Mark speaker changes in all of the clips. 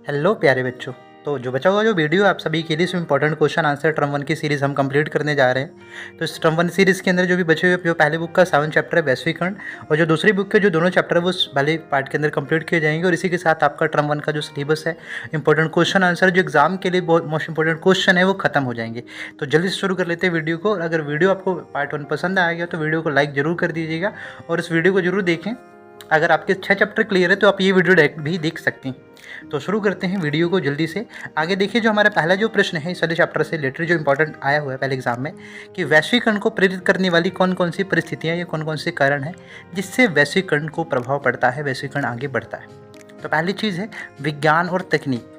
Speaker 1: Hello प्यारे बच्चों। तो जो बचा हुआ जो वीडियो आप सभी के लिए इसमें important question answer term one की सीरीज़ हम कंप्लीट करने जा रहे हैं। तो इस टर्म वन सीरीज़ के अंदर जो भी बचे हुए जो पहले बुक का 7 चैप्टर है वैश्वीकरण, और जो दूसरी बुक के जो दोनों चैप्टर है वो पहले पार्ट के अंदर कंप्लीट किए जाएंगे। और इसी के साथ आपका टर्म वन का जो सिलेबस है, इंपॉर्टेंट क्वेश्चन आंसर जो एग्जाम के लिए बहुत मोस्ट इंपॉर्टेंट क्वेश्चन है वो खत्म हो जाएंगे। तो जल्दी से शुरू कर लेते हैं वीडियो को। और अगर वीडियो आपको पार्ट वन पसंद आ गया तो वीडियो को लाइक जरूर कर दीजिएगा और इस वीडियो को जरूर देखें। अगर आपके 6 चैप्टर क्लियर है तो आप ये वीडियो डायरेक्ट भी देख सकते हैं। तो शुरू करते हैं वीडियो को जल्दी से। आगे देखिए, जो हमारा पहला जो प्रश्न है इस वाले चैप्टर से रिलेटेड जो इंपॉर्टेंट आया हुआ है पहले एग्जाम में, कि वैश्वीकरण को प्रेरित करने वाली कौन कौन सी परिस्थितियाँ या कौन कौन से कारण हैं जिससे वैश्वीकरण को प्रभाव पड़ता है, वैश्वीकरण आगे बढ़ता है। तो पहली चीज़ है विज्ञान और तकनीक।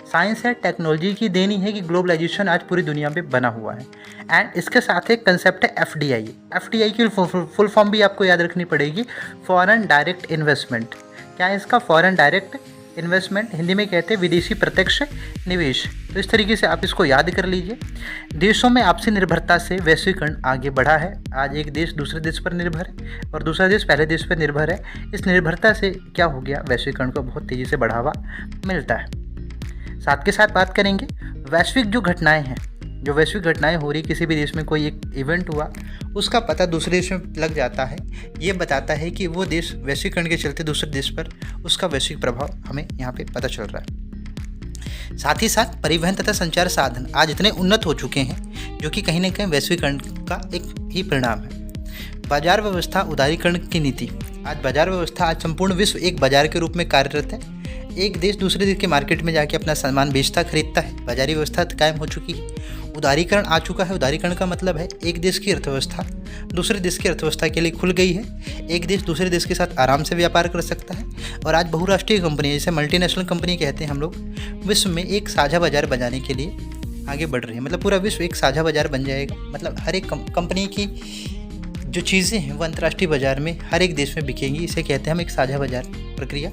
Speaker 1: साइंस है, टेक्नोलॉजी की देनी है कि ग्लोबलाइजेशन आज पूरी दुनिया में बना हुआ है। एंड इसके साथ एक कंसेप्ट है एफडीआई। एफडीआई की फुल फॉर्म भी आपको याद रखनी पड़ेगी, फॉरेन डायरेक्ट इन्वेस्टमेंट। क्या है इसका? फॉरेन डायरेक्ट इन्वेस्टमेंट, हिंदी में कहते हैं विदेशी प्रत्यक्ष निवेश। तो इस तरीके से आप इसको याद कर लीजिए। देशों में आपसी निर्भरता से वैश्वीकरण आगे बढ़ा है। आज एक देश दूसरे देश पर निर्भर है और दूसरा देश पहले देश पर निर्भर है। इस निर्भरता से क्या हो गया, वैश्वीकरण को बहुत तेज़ी से बढ़ावा मिलता है। साथ के साथ बात करेंगे वैश्विक जो घटनाएं हैं, जो वैश्विक घटनाएं हो रही, किसी भी देश में कोई एक इवेंट हुआ उसका पता दूसरे देश में लग जाता है। ये बताता है कि वो देश वैश्वीकरण के चलते दूसरे देश पर उसका वैश्विक प्रभाव हमें यहाँ पे पता चल रहा है। साथ ही साथ परिवहन तथा संचार साधन आज इतने उन्नत हो चुके हैं जो कि कहीं ना कहीं वैश्वीकरण का एक ही परिणाम है। बाजार व्यवस्था, उदारीकरण की नीति। आज बाजार व्यवस्था, आज संपूर्ण विश्व एक बाजार के रूप में कार्यरत है। एक देश दूसरे देश के मार्केट में जाके अपना सामान बेचता खरीदता है। बाजारी व्यवस्था कायम हो चुकी है। उदारीकरण आ चुका है। उदारीकरण का मतलब है एक देश की अर्थव्यवस्था दूसरे देश की अर्थव्यवस्था के लिए खुल गई है। एक देश दूसरे देश के साथ आराम से व्यापार कर सकता है। और आज बहुराष्ट्रीय कंपनी, जैसे मल्टीनेशनल कंपनी कहते हैं हम लोग, विश्व में एक साझा बाजार बनाने के लिए आगे बढ़ रही है। मतलब पूरा विश्व एक साझा बाजार बन जाएगा। मतलब हर एक कंपनी की जो चीज़ें हैं वो अंतर्राष्ट्रीय बाजार में हर एक देश में बिकेंगी। इसे कहते हैं हम एक साझा बाजार प्रक्रिया।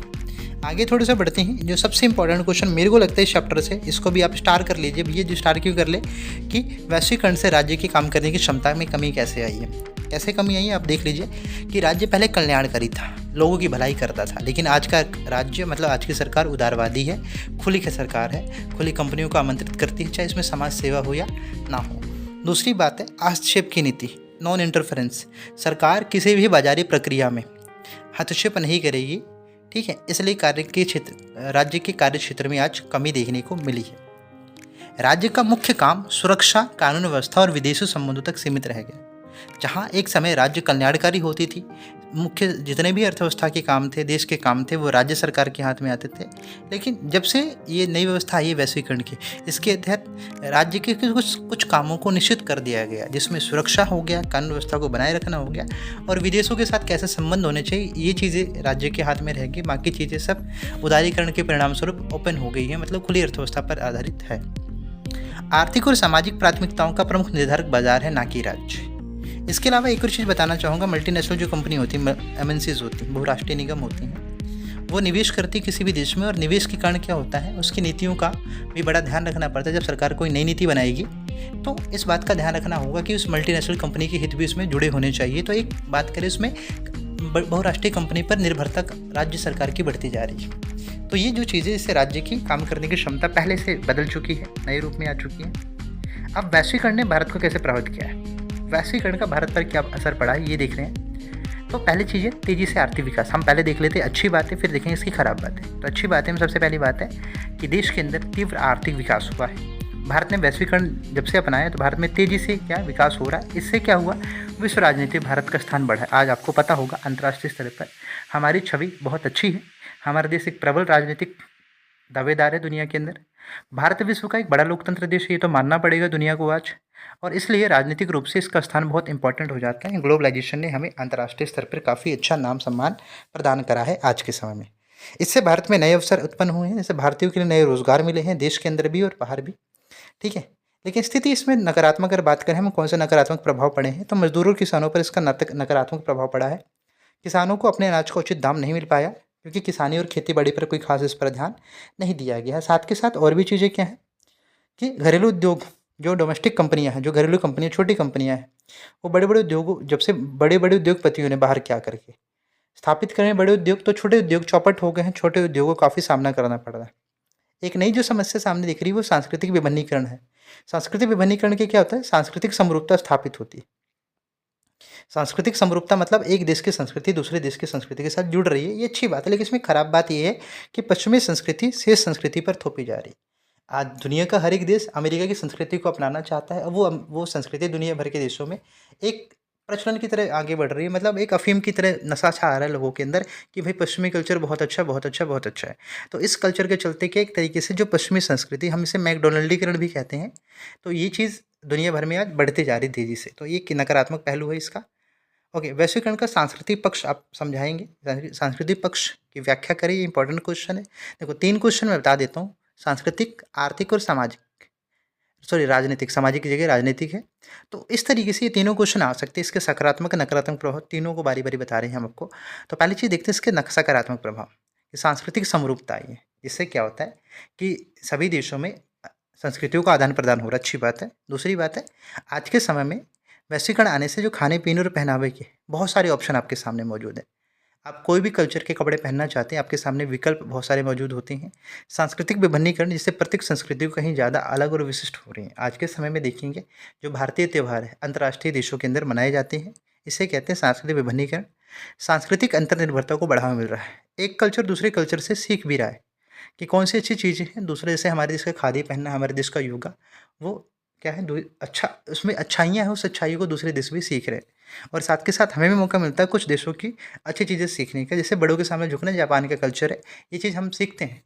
Speaker 1: आगे थोड़ा सा बढ़ते हैं। जो सबसे इंपॉर्टेंट क्वेश्चन मेरे को लगता है इस चैप्टर से, इसको भी आप स्टार कर लीजिए भैया। जो स्टार क्यों कर ले कि वैश्वीकरण से राज्य की काम करने की क्षमता में कमी कैसे आई है। कैसे कमी आई है आप देख लीजिए कि राज्य पहले कल्याणकारी था, लोगों की भलाई करता था, लेकिन आज का राज्य मतलब आज की सरकार उदारवादी है, खुली सरकार है, खुली कंपनियों को आमंत्रित करती है, चाहे इसमें समाज सेवा हो या ना हो। दूसरी बात है हस्तक्षेप की नीति, नॉन इंटरफेरेंस। सरकार किसी भी बाजारी प्रक्रिया में हस्तक्षेप नहीं करेगी, ठीक है। इसलिए राज्य के कार्य क्षेत्र में आज कमी देखने को मिली है। राज्य का मुख्य काम सुरक्षा, कानून व्यवस्था और विदेशी संबंधों तक सीमित रह गया। जहां एक समय राज्य कल्याणकारी होती थी, मुख्य जितने भी अर्थव्यवस्था के काम थे, देश के काम थे, वो राज्य सरकार के हाथ में आते थे। लेकिन जब से ये नई व्यवस्था आई है वैश्वीकरण की, इसके तहत राज्य के कुछ कामों को निश्चित कर दिया गया, जिसमें सुरक्षा हो गया, कानून व्यवस्था को बनाए रखना हो गया, और विदेशों के साथ कैसे संबंध होने चाहिए, ये चीज़ें राज्य के हाथ में रहेंगी। बाकी चीज़ें सब उदारीकरण के परिणाम स्वरूप ओपन हो गई है, मतलब खुली अर्थव्यवस्था पर आधारित है। आर्थिक और सामाजिक प्राथमिकताओं का प्रमुख निर्धारक बाजार है, ना कि राज्य। इसके अलावा एक और चीज़ बताना चाहूँगा, मल्टीनेशनल जो कंपनी होती है, एमएनसीज होती हैं, बहुराष्ट्रीय निगम होती हैं, वो निवेश करती है किसी भी देश में। और निवेश के कारण क्या होता है, उसकी नीतियों का भी बड़ा ध्यान रखना पड़ता है। जब सरकार कोई नई नीति बनाएगी तो इस बात का ध्यान रखना होगा कि उस मल्टीनेशनल कंपनी के हित भी इसमें जुड़े होने चाहिए। तो एक बात करें, उसमें बहुराष्ट्रीय कंपनी पर निर्भरता राज्य सरकार की बढ़ती जा रही है। तो ये जो चीज़ें, इससे राज्य की काम करने की क्षमता पहले से बदल चुकी है, नए रूप में आ चुकी है। अब वैश्वीकरण ने भारत को कैसे प्रभावित किया है, वैश्वीकरण का भारत पर क्या असर पड़ा है, ये देख रहे हैं। तो पहली चीज़ है तेज़ी से आर्थिक विकास। हम पहले देख लेते हैं अच्छी बातें, फिर देखेंगे इसकी खराब बातें। तो अच्छी बातें में सबसे पहली बात है कि देश के अंदर तीव्र आर्थिक विकास हुआ है। भारत ने वैश्वीकरण जब से अपनाया तो भारत में तेज़ी से क्या विकास हो रहा है। इससे क्या हुआ, विश्व राजनीति में भारत का स्थान बढ़ा है। आज आपको पता होगा अंतर्राष्ट्रीय स्तर पर हमारी छवि बहुत अच्छी है। हमारा देश एक प्रबल राजनीतिक दावेदार है दुनिया के अंदर। भारत विश्व का एक बड़ा लोकतंत्र देश है, ये तो मानना पड़ेगा दुनिया को आज। और इसलिए राजनीतिक रूप से इसका स्थान बहुत इंपॉर्टेंट हो जाता है। ग्लोबलाइजेशन ने हमें अंतर्राष्ट्रीय स्तर पर काफ़ी अच्छा नाम सम्मान प्रदान करा है आज के समय में। इससे भारत में नए अवसर उत्पन्न हुए हैं, जैसे भारतीयों के लिए नए रोजगार मिले हैं, देश के अंदर भी और बाहर भी, ठीक है। लेकिन स्थिति इसमें नकारात्मक अगर बात करें हम, कौन से नकारात्मक प्रभाव पड़े हैं, तो मजदूरों किसानों पर इसका नकारात्मक प्रभाव पड़ा है। किसानों को अपने अनाज का उचित दाम नहीं मिल पाया, क्योंकि किसानी और खेती बाड़ी पर कोई खास इस पर ध्यान नहीं दिया गया है। साथ के साथ और भी चीज़ें क्या हैं कि घरेलू उद्योग, जो डोमेस्टिक कंपनियां हैं, जो घरेलू कंपनियां, छोटी कंपनियां हैं, वो बड़े बड़े उद्योगों, जब से बड़े बड़े उद्योगपतियों ने बाहर क्या करके स्थापित करें बड़े उद्योग, तो छोटे उद्योग चौपट हो गए हैं। छोटे उद्योगों को काफ़ी सामना करना पड़ रहा है। एक नई जो समस्या सामने दिख रही है वो सांस्कृतिक विभिन्नीकरण है। सांस्कृतिक विभिन्नीकरण के क्या होता है, सांस्कृतिक समरूपता स्थापित होती है। सांस्कृतिक समरूपता मतलब एक देश की संस्कृति दूसरे देश की संस्कृति के साथ जुड़ रही है, ये अच्छी बात है। लेकिन इसमें खराब बात ये है कि पश्चिमी संस्कृति शेष संस्कृति पर थोपी जा रही है। आज दुनिया का हर एक देश अमेरिका की संस्कृति को अपनाना चाहता है। अब वो संस्कृति दुनिया भर के देशों में एक प्रचलन की तरह आगे बढ़ रही है, मतलब एक अफीम की तरह नशा छा आ रहा है लोगों के अंदर कि भाई पश्चिमी कल्चर बहुत अच्छा, बहुत अच्छा, बहुत अच्छा है। तो इस कल्चर के चलते क्या एक तरीके से जो पश्चिमी संस्कृति, हम इसे मैकडोनल्डीकरण भी कहते हैं, तो ये चीज़ दुनिया भर में आज बढ़ते जा रही है तेज़ी से। तो ये एक नकारात्मक पहलू है इसका। ओके, वैश्वीकरण का सांस्कृतिक पक्ष आप समझाएँगे? सांस्कृतिक पक्ष की व्याख्या करें, ये इंपॉर्टेंट क्वेश्चन है। देखो 3 क्वेश्चन मैं बता देता हूँ, सांस्कृतिक, आर्थिक और सामाजिक, सॉरी राजनीतिक, सामाजिक की जगह राजनीतिक है। तो इस तरीके से ये तीनों क्वेश्चन आ सकते हैं, इसके सकारात्मक, नकारात्मक प्रभाव तीनों को बारी-बारी बता रहे हैं हम आपको। तो पहली चीज़ देखते हैं इसके सकारात्मक प्रभाव, कि सांस्कृतिक समरूपता आई है। इससे क्या होता है कि सभी देशों में संस्कृतियों का आदान-प्रदान हो रहा है, अच्छी बात है। दूसरी बात है, आज के समय में वैश्वीकरण आने से जो खाने-पीने और पहनावे के बहुत सारे ऑप्शन आपके सामने मौजूद हैं। आप कोई भी कल्चर के कपड़े पहनना चाहते हैं, आपके सामने विकल्प बहुत सारे मौजूद होते हैं। सांस्कृतिक विभिन्नीकरण जिससे प्रत्येक संस्कृति को कहीं ज़्यादा अलग और विशिष्ट हो रही हैं। आज के समय में देखेंगे जो भारतीय त्यौहार है, अंतर्राष्ट्रीय देशों के अंदर मनाए जाते हैं। इसे कहते हैं सांस्कृतिक विभिन्नीकरण। सांस्कृतिक अंतर्निर्भरता को बढ़ावा मिल रहा है। एक कल्चर दूसरे कल्चर से सीख भी रहा है कि कौन सी अच्छी चीज़ें हैं। दूसरे जैसे हमारे देश का खादी पहनना, हमारे देश का योगा, वो क्या है अच्छा, उसमें अच्छाइयाँ हैं, उस अच्छाइयों को दूसरे देश भी सीख रहे हैं। और साथ के साथ हमें भी मौका मिलता है कुछ देशों की अच्छी चीज़ें सीखने का, जैसे बड़ों के सामने झुकना, जापान का कल्चर है, ये चीज़ हम सीखते हैं।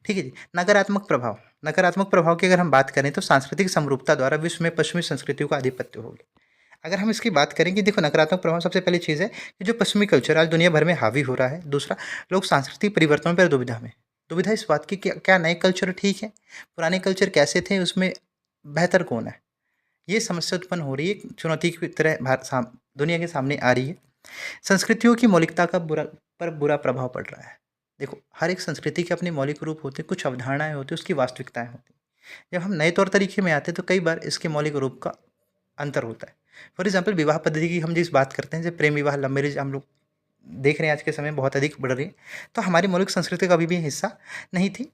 Speaker 1: ठीक है जी। नकारात्मक प्रभाव, नकारात्मक प्रभाव की अगर हम बात करें तो सांस्कृतिक समरूपता द्वारा विश्व में पश्चिमी संस्कृतियों का आधिपत्य हो गया। अगर हम इसकी बात करें कि देखो नकारात्मक प्रभाव, सबसे पहली चीज़ है कि जो पश्चिमी कल्चर आज दुनिया भर में हावी हो रहा है। दूसरा, लोग सांस्कृतिक परिवर्तनों पर दुविधा में, दुविधा इस बात की कि क्या नए कल्चर ठीक है, पुराने कल्चर कैसे थे, उसमें बेहतर कौन है, ये समस्या उत्पन्न हो रही है, एक चुनौती की तरह दुनिया के सामने आ रही है। संस्कृतियों की मौलिकता का बुरा प्रभाव पड़ रहा है। देखो हर एक संस्कृति के अपने मौलिक रूप होते हैं, कुछ अवधारणाएं होती हैं, उसकी वास्तविकताएं होती हैं। जब हम नए तौर तरीके में आते हैं तो कई बार इसके मौलिक रूप का अंतर होता है। फॉर एग्जाम्पल विवाह पद्धति की हम जिस बात करते हैं, जैसे प्रेम विवाह, लव मैरिज हम लोग देख रहे हैं आज के समय बहुत अधिक बढ़ रही है, तो हमारी मौलिक संस्कृति का अभी भी हिस्सा नहीं थी।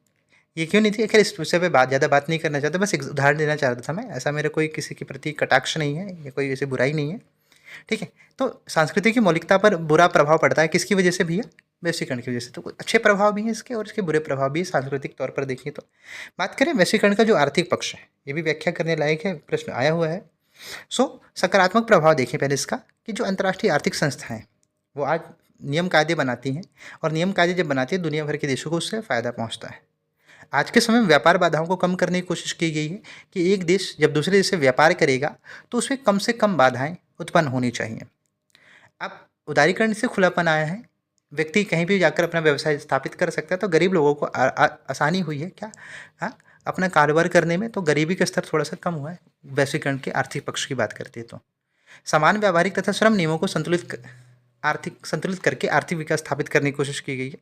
Speaker 1: ये क्यों नहीं थी? खैर इस विषय पे ज़्यादा बात नहीं करना चाहता, बस एक उदाहरण देना चाह रहा था मैं। ऐसा मेरा कोई किसी के प्रति कटाक्ष नहीं है या कोई ऐसी बुराई नहीं है, ठीक है? तो संस्कृति की मौलिकता पर बुरा प्रभाव पड़ता है, किसकी वजह से भैया? वैश्वीकरण की वजह से। तो कुछ अच्छे प्रभाव भी हैं इसके और इसके बुरे प्रभाव भी हैं सांस्कृतिक तौर पर देखें तो। बात करें वैश्वीकरण का जो आर्थिक पक्ष है, ये भी व्याख्या करने लायक है, प्रश्न आया हुआ है। सकारात्मक प्रभाव देखें पहले इसका, कि जो अंतर्राष्ट्रीय आर्थिक संस्थाएँ वो आज नियम कायदे बनाती हैं, और नियम कायदे जब बनाती है दुनिया भर के देशों को उससे फ़ायदा पहुँचता है। आज के समय में व्यापार बाधाओं को कम करने की कोशिश की गई है कि एक देश जब दूसरे देश से व्यापार करेगा तो उसमें कम से कम बाधाएं उत्पन्न होनी चाहिए। अब उदारीकरण से खुलापन आया है, व्यक्ति कहीं भी जाकर अपना व्यवसाय स्थापित कर सकता है, तो गरीब लोगों को आसानी हुई है क्या, हाँ, अपना कारोबार करने में। तो गरीबी का स्तर थोड़ा सा कम हुआ है वैश्वीकरण के आर्थिक पक्ष की बात करते हैं तो। समान व्यावहारिक तथा श्रम नियमों को संतुलित करके आर्थिक विकास स्थापित करने की कोशिश की गई है।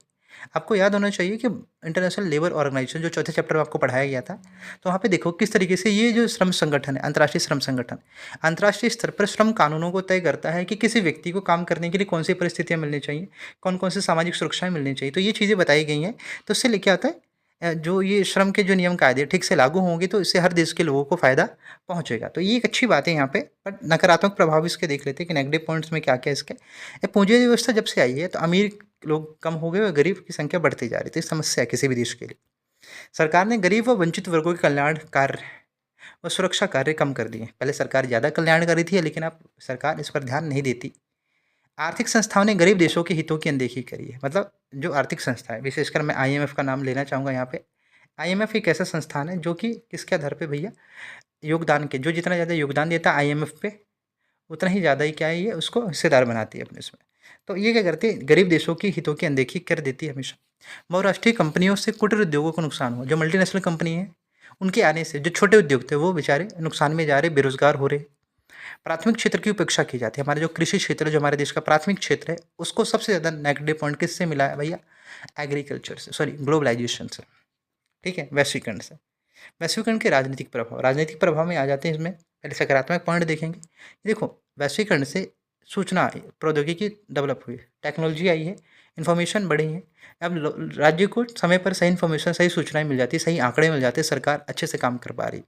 Speaker 1: आपको याद होना चाहिए कि इंटरनेशनल लेबर ऑर्गेनाइजेशन जो चौथे चैप्टर में आपको पढ़ाया गया था, तो वहाँ पे देखो किस तरीके से ये जो श्रम संगठन है, अंतर्राष्ट्रीय श्रम संगठन, अंतर्राष्ट्रीय स्तर पर श्रम कानूनों को तय करता है कि किसी व्यक्ति को काम करने के लिए कौन सी परिस्थितियाँ मिलनी चाहिए, कौन कौन सी सामाजिक सुरक्षाएं मिलनी चाहिए। तो ये चीज़ें बताई गई हैं। तो इससे लेके आता है जो ये श्रम के जो नियम कायदे ठीक से लागू होंगे तो इससे हर देश के लोगों को फ़ायदा पहुँचेगा। तो ये एक अच्छी बात है यहाँ पे। बट नकारात्मक प्रभाव इसके देख लेते हैं कि नेगेटिव पॉइंट्स में क्या क्या इसके। ये पूंजी व्यवस्था जब से आई है तो अमीर लोग कम हो गए और गरीब की संख्या बढ़ती जा रही थी। समस्या है किसी भी देश के लिए। सरकार ने गरीब व वंचित वर्गों के कल्याण कार्य व सुरक्षा कार्य कम कर दिए। पहले सरकार ज़्यादा कल्याण कर रही थी, लेकिन अब सरकार इस पर ध्यान नहीं देती। आर्थिक संस्थाओं ने गरीब देशों के हितों की अनदेखी करी है। मतलब जो आर्थिक संस्था है, विशेषकर मैं आईएमएफ का नाम लेना चाहूँगा यहाँ पे। आईएमएफ एक ऐसा संस्थान है जो कि किसके आधार पे भैया, योगदान के, जो जितना ज़्यादा योगदान देता है आईएमएफ पे, उतना ही ज़्यादा ही क्या है, ये उसको हिस्सेदार बनाती है अपने इसमें। तो ये क्या करती है, गरीब देशों की हितों की अनदेखी कर देती है हमेशा। बहुराष्ट्रीय कंपनियों से कुटीर उद्योगों को नुकसान हुआ। जो मल्टीनेशनल कंपनी है उनके आने से जो छोटे उद्योग थे वो बेचारे नुकसान में जा रहे, बेरोजगार हो रहे। प्राथमिक क्षेत्र की उपेक्षा की जाती है। हमारा जो कृषि क्षेत्र, जो हमारे देश का प्राथमिक क्षेत्र है, उसको सबसे ज़्यादा नेगेटिव पॉइंट किससे मिला है भैया? एग्रीकल्चर से, सॉरी ग्लोबलाइजेशन से, ठीक है, वैश्वीकरण से। वैश्वीकरण के राजनीतिक प्रभाव में आ जाते हैं। इसमें पहले सकारात्मक पॉइंट देखेंगे। देखो वैश्वीकरण से सूचना प्रौद्योगिकी डेवलप हुई, टेक्नोलॉजी आई है, इन्फॉर्मेशन बढ़ी है। अब राज्य को समय पर सही इन्फॉर्मेशन, सही सूचनाएं मिल जाती है, सही आंकड़े मिल जाते हैं, सरकार अच्छे से काम कर पा रही।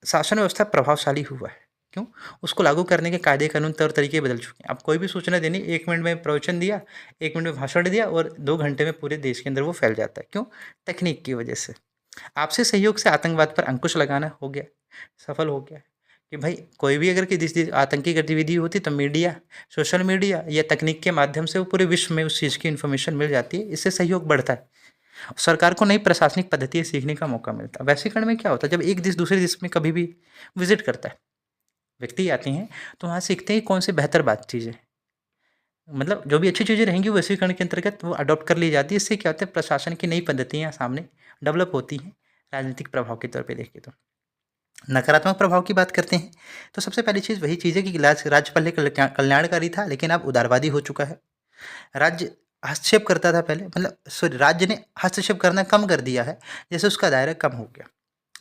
Speaker 1: शासन व्यवस्था प्रभावशाली हुआ है। क्यों? उसको लागू करने के कायदे कानून तौर तरीके बदल चुके हैं। अब कोई भी सूचना देनी, 1 मिनट में प्रवचन दिया, 1 मिनट में भाषण दिया और 2 घंटे में पूरे देश के अंदर वो फैल जाता है। क्यों? तकनीक की वजह से। आपसी सहयोग से आतंकवाद पर अंकुश लगाना हो गया, सफल हो गया कि भाई कोई भी अगर किसी आतंकी गतिविधि होती तो मीडिया, सोशल मीडिया या तकनीक के माध्यम से वो पूरे विश्व में उस चीज़ की इन्फॉर्मेशन मिल जाती है। इससे सहयोग बढ़ता है। सरकार को नई प्रशासनिक पद्धति सीखने का मौका मिलता है। वैश्वीकरण में क्या होता है, जब एक देश दूसरे देश में कभी भी विजिट करता है, व्यक्ति आते हैं तो वहाँ सीखते हैं कौन सी बेहतर बात चीज़ है। मतलब जो भी अच्छी चीज़ें रहेंगी वो वैश्वीकरण के अंतर्गत वो अडॉप्ट कर ली जाती है। इससे क्या होता है, प्रशासन की नई पद्धतियाँ सामने डेवलप होती हैं। राजनीतिक प्रभाव के तौर पे देखें तो नकारात्मक प्रभाव की बात करते हैं तो सबसे पहली चीज़ वही चीज़ है कि राज्य पहले कल्याणकारी था, लेकिन अब उदारवादी हो चुका है। राज्य हस्तक्षेप करता था पहले, मतलब सॉरी, राज्य ने हस्तक्षेप करना कम कर दिया है, जैसे उसका दायरा कम हो गया।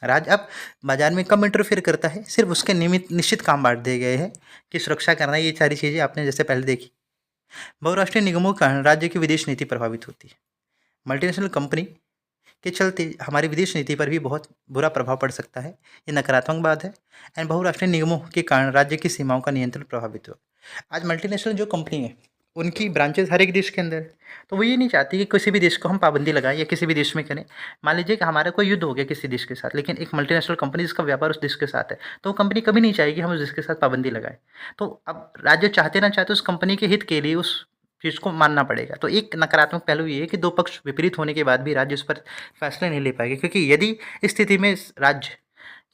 Speaker 1: राज्य अब बाजार में कम इंटरफेयर करता है, सिर्फ उसके निश्चित काम बांट दिए गए हैं कि सुरक्षा करना, ये सारी चीज़ें आपने जैसे पहले देखी। बहुराष्ट्रीय निगमों के कारण राज्य की विदेश नीति प्रभावित होती है। मल्टीनेशनल कंपनी के चलते हमारी विदेश नीति पर भी बहुत बुरा प्रभाव पड़ सकता है, ये नकारात्मक बात है। एंड बहुराष्ट्रीय निगमों के कारण राज्य की सीमाओं का नियंत्रण प्रभावित हुआ। आज मल्टीनेशनल जो कंपनी है उनकी ब्रांचेस हर एक देश के अंदर है, तो वो ये नहीं चाहती कि किसी भी देश को हम पाबंदी लगाएं या किसी भी देश में करें। मान लीजिए कि हमारा कोई युद्ध हो गया किसी देश के साथ, लेकिन एक मल्टीनेशनल कंपनी जिसका व्यापार उस देश के साथ है, तो वो कंपनी कभी नहीं चाहेगी हम उस देश के साथ पाबंदी लगाएं। तो अब राज्य चाहते ना चाहते उस कंपनी के हित के लिए उस चीज़ को मानना पड़ेगा। तो एक नकारात्मक पहलू ये है कि दो पक्ष विपरीत होने के बाद भी राज्य उस पर फैसले नहीं ले पाएंगे, क्योंकि यदि इस स्थिति में राज्य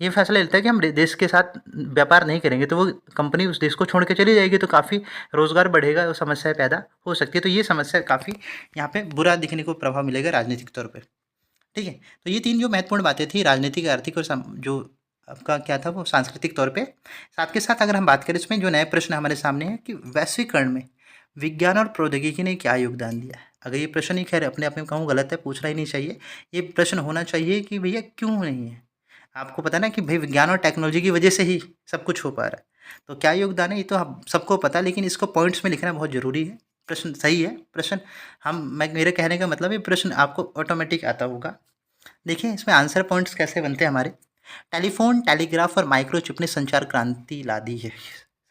Speaker 1: ये फैसला लेता है कि हम देश के साथ व्यापार नहीं करेंगे, तो वो कंपनी उस देश को छोड़ के चली जाएगी, तो काफ़ी रोज़गार बढ़ेगा और समस्याएं पैदा हो सकती है। तो ये समस्या काफ़ी यहाँ पे बुरा दिखने को प्रभाव मिलेगा राजनीतिक तौर पे। ठीक है, तो ये 3 जो महत्वपूर्ण बातें थी, राजनीतिक, आर्थिक और जो आपका क्या था वो सांस्कृतिक तौर पे। साथ के साथ अगर हम बात करें इसमें जो नए प्रश्न हमारे सामने है कि वैश्वीकरण में विज्ञान और प्रौद्योगिकी ने क्या योगदान दिया है। अगर ये प्रश्न ही खैर अपने आप में कहूँ गलत है, पूछना ही नहीं चाहिए। ये प्रश्न होना चाहिए कि भैया क्यों नहीं है। आपको पता ना कि भाई विज्ञान और टेक्नोलॉजी की वजह से ही सब कुछ हो पा रहा है, तो क्या योगदान है ये तो हम सबको पता, लेकिन इसको पॉइंट्स में लिखना बहुत ज़रूरी है। प्रश्न सही है, प्रश्न मेरे कहने का मतलब ये प्रश्न आपको ऑटोमेटिक आता होगा। देखिए इसमें आंसर पॉइंट्स कैसे बनते हैं हमारे। टेलीफोन, टेलीग्राफ और माइक्रोचिप ने संचार क्रांति ला दी है।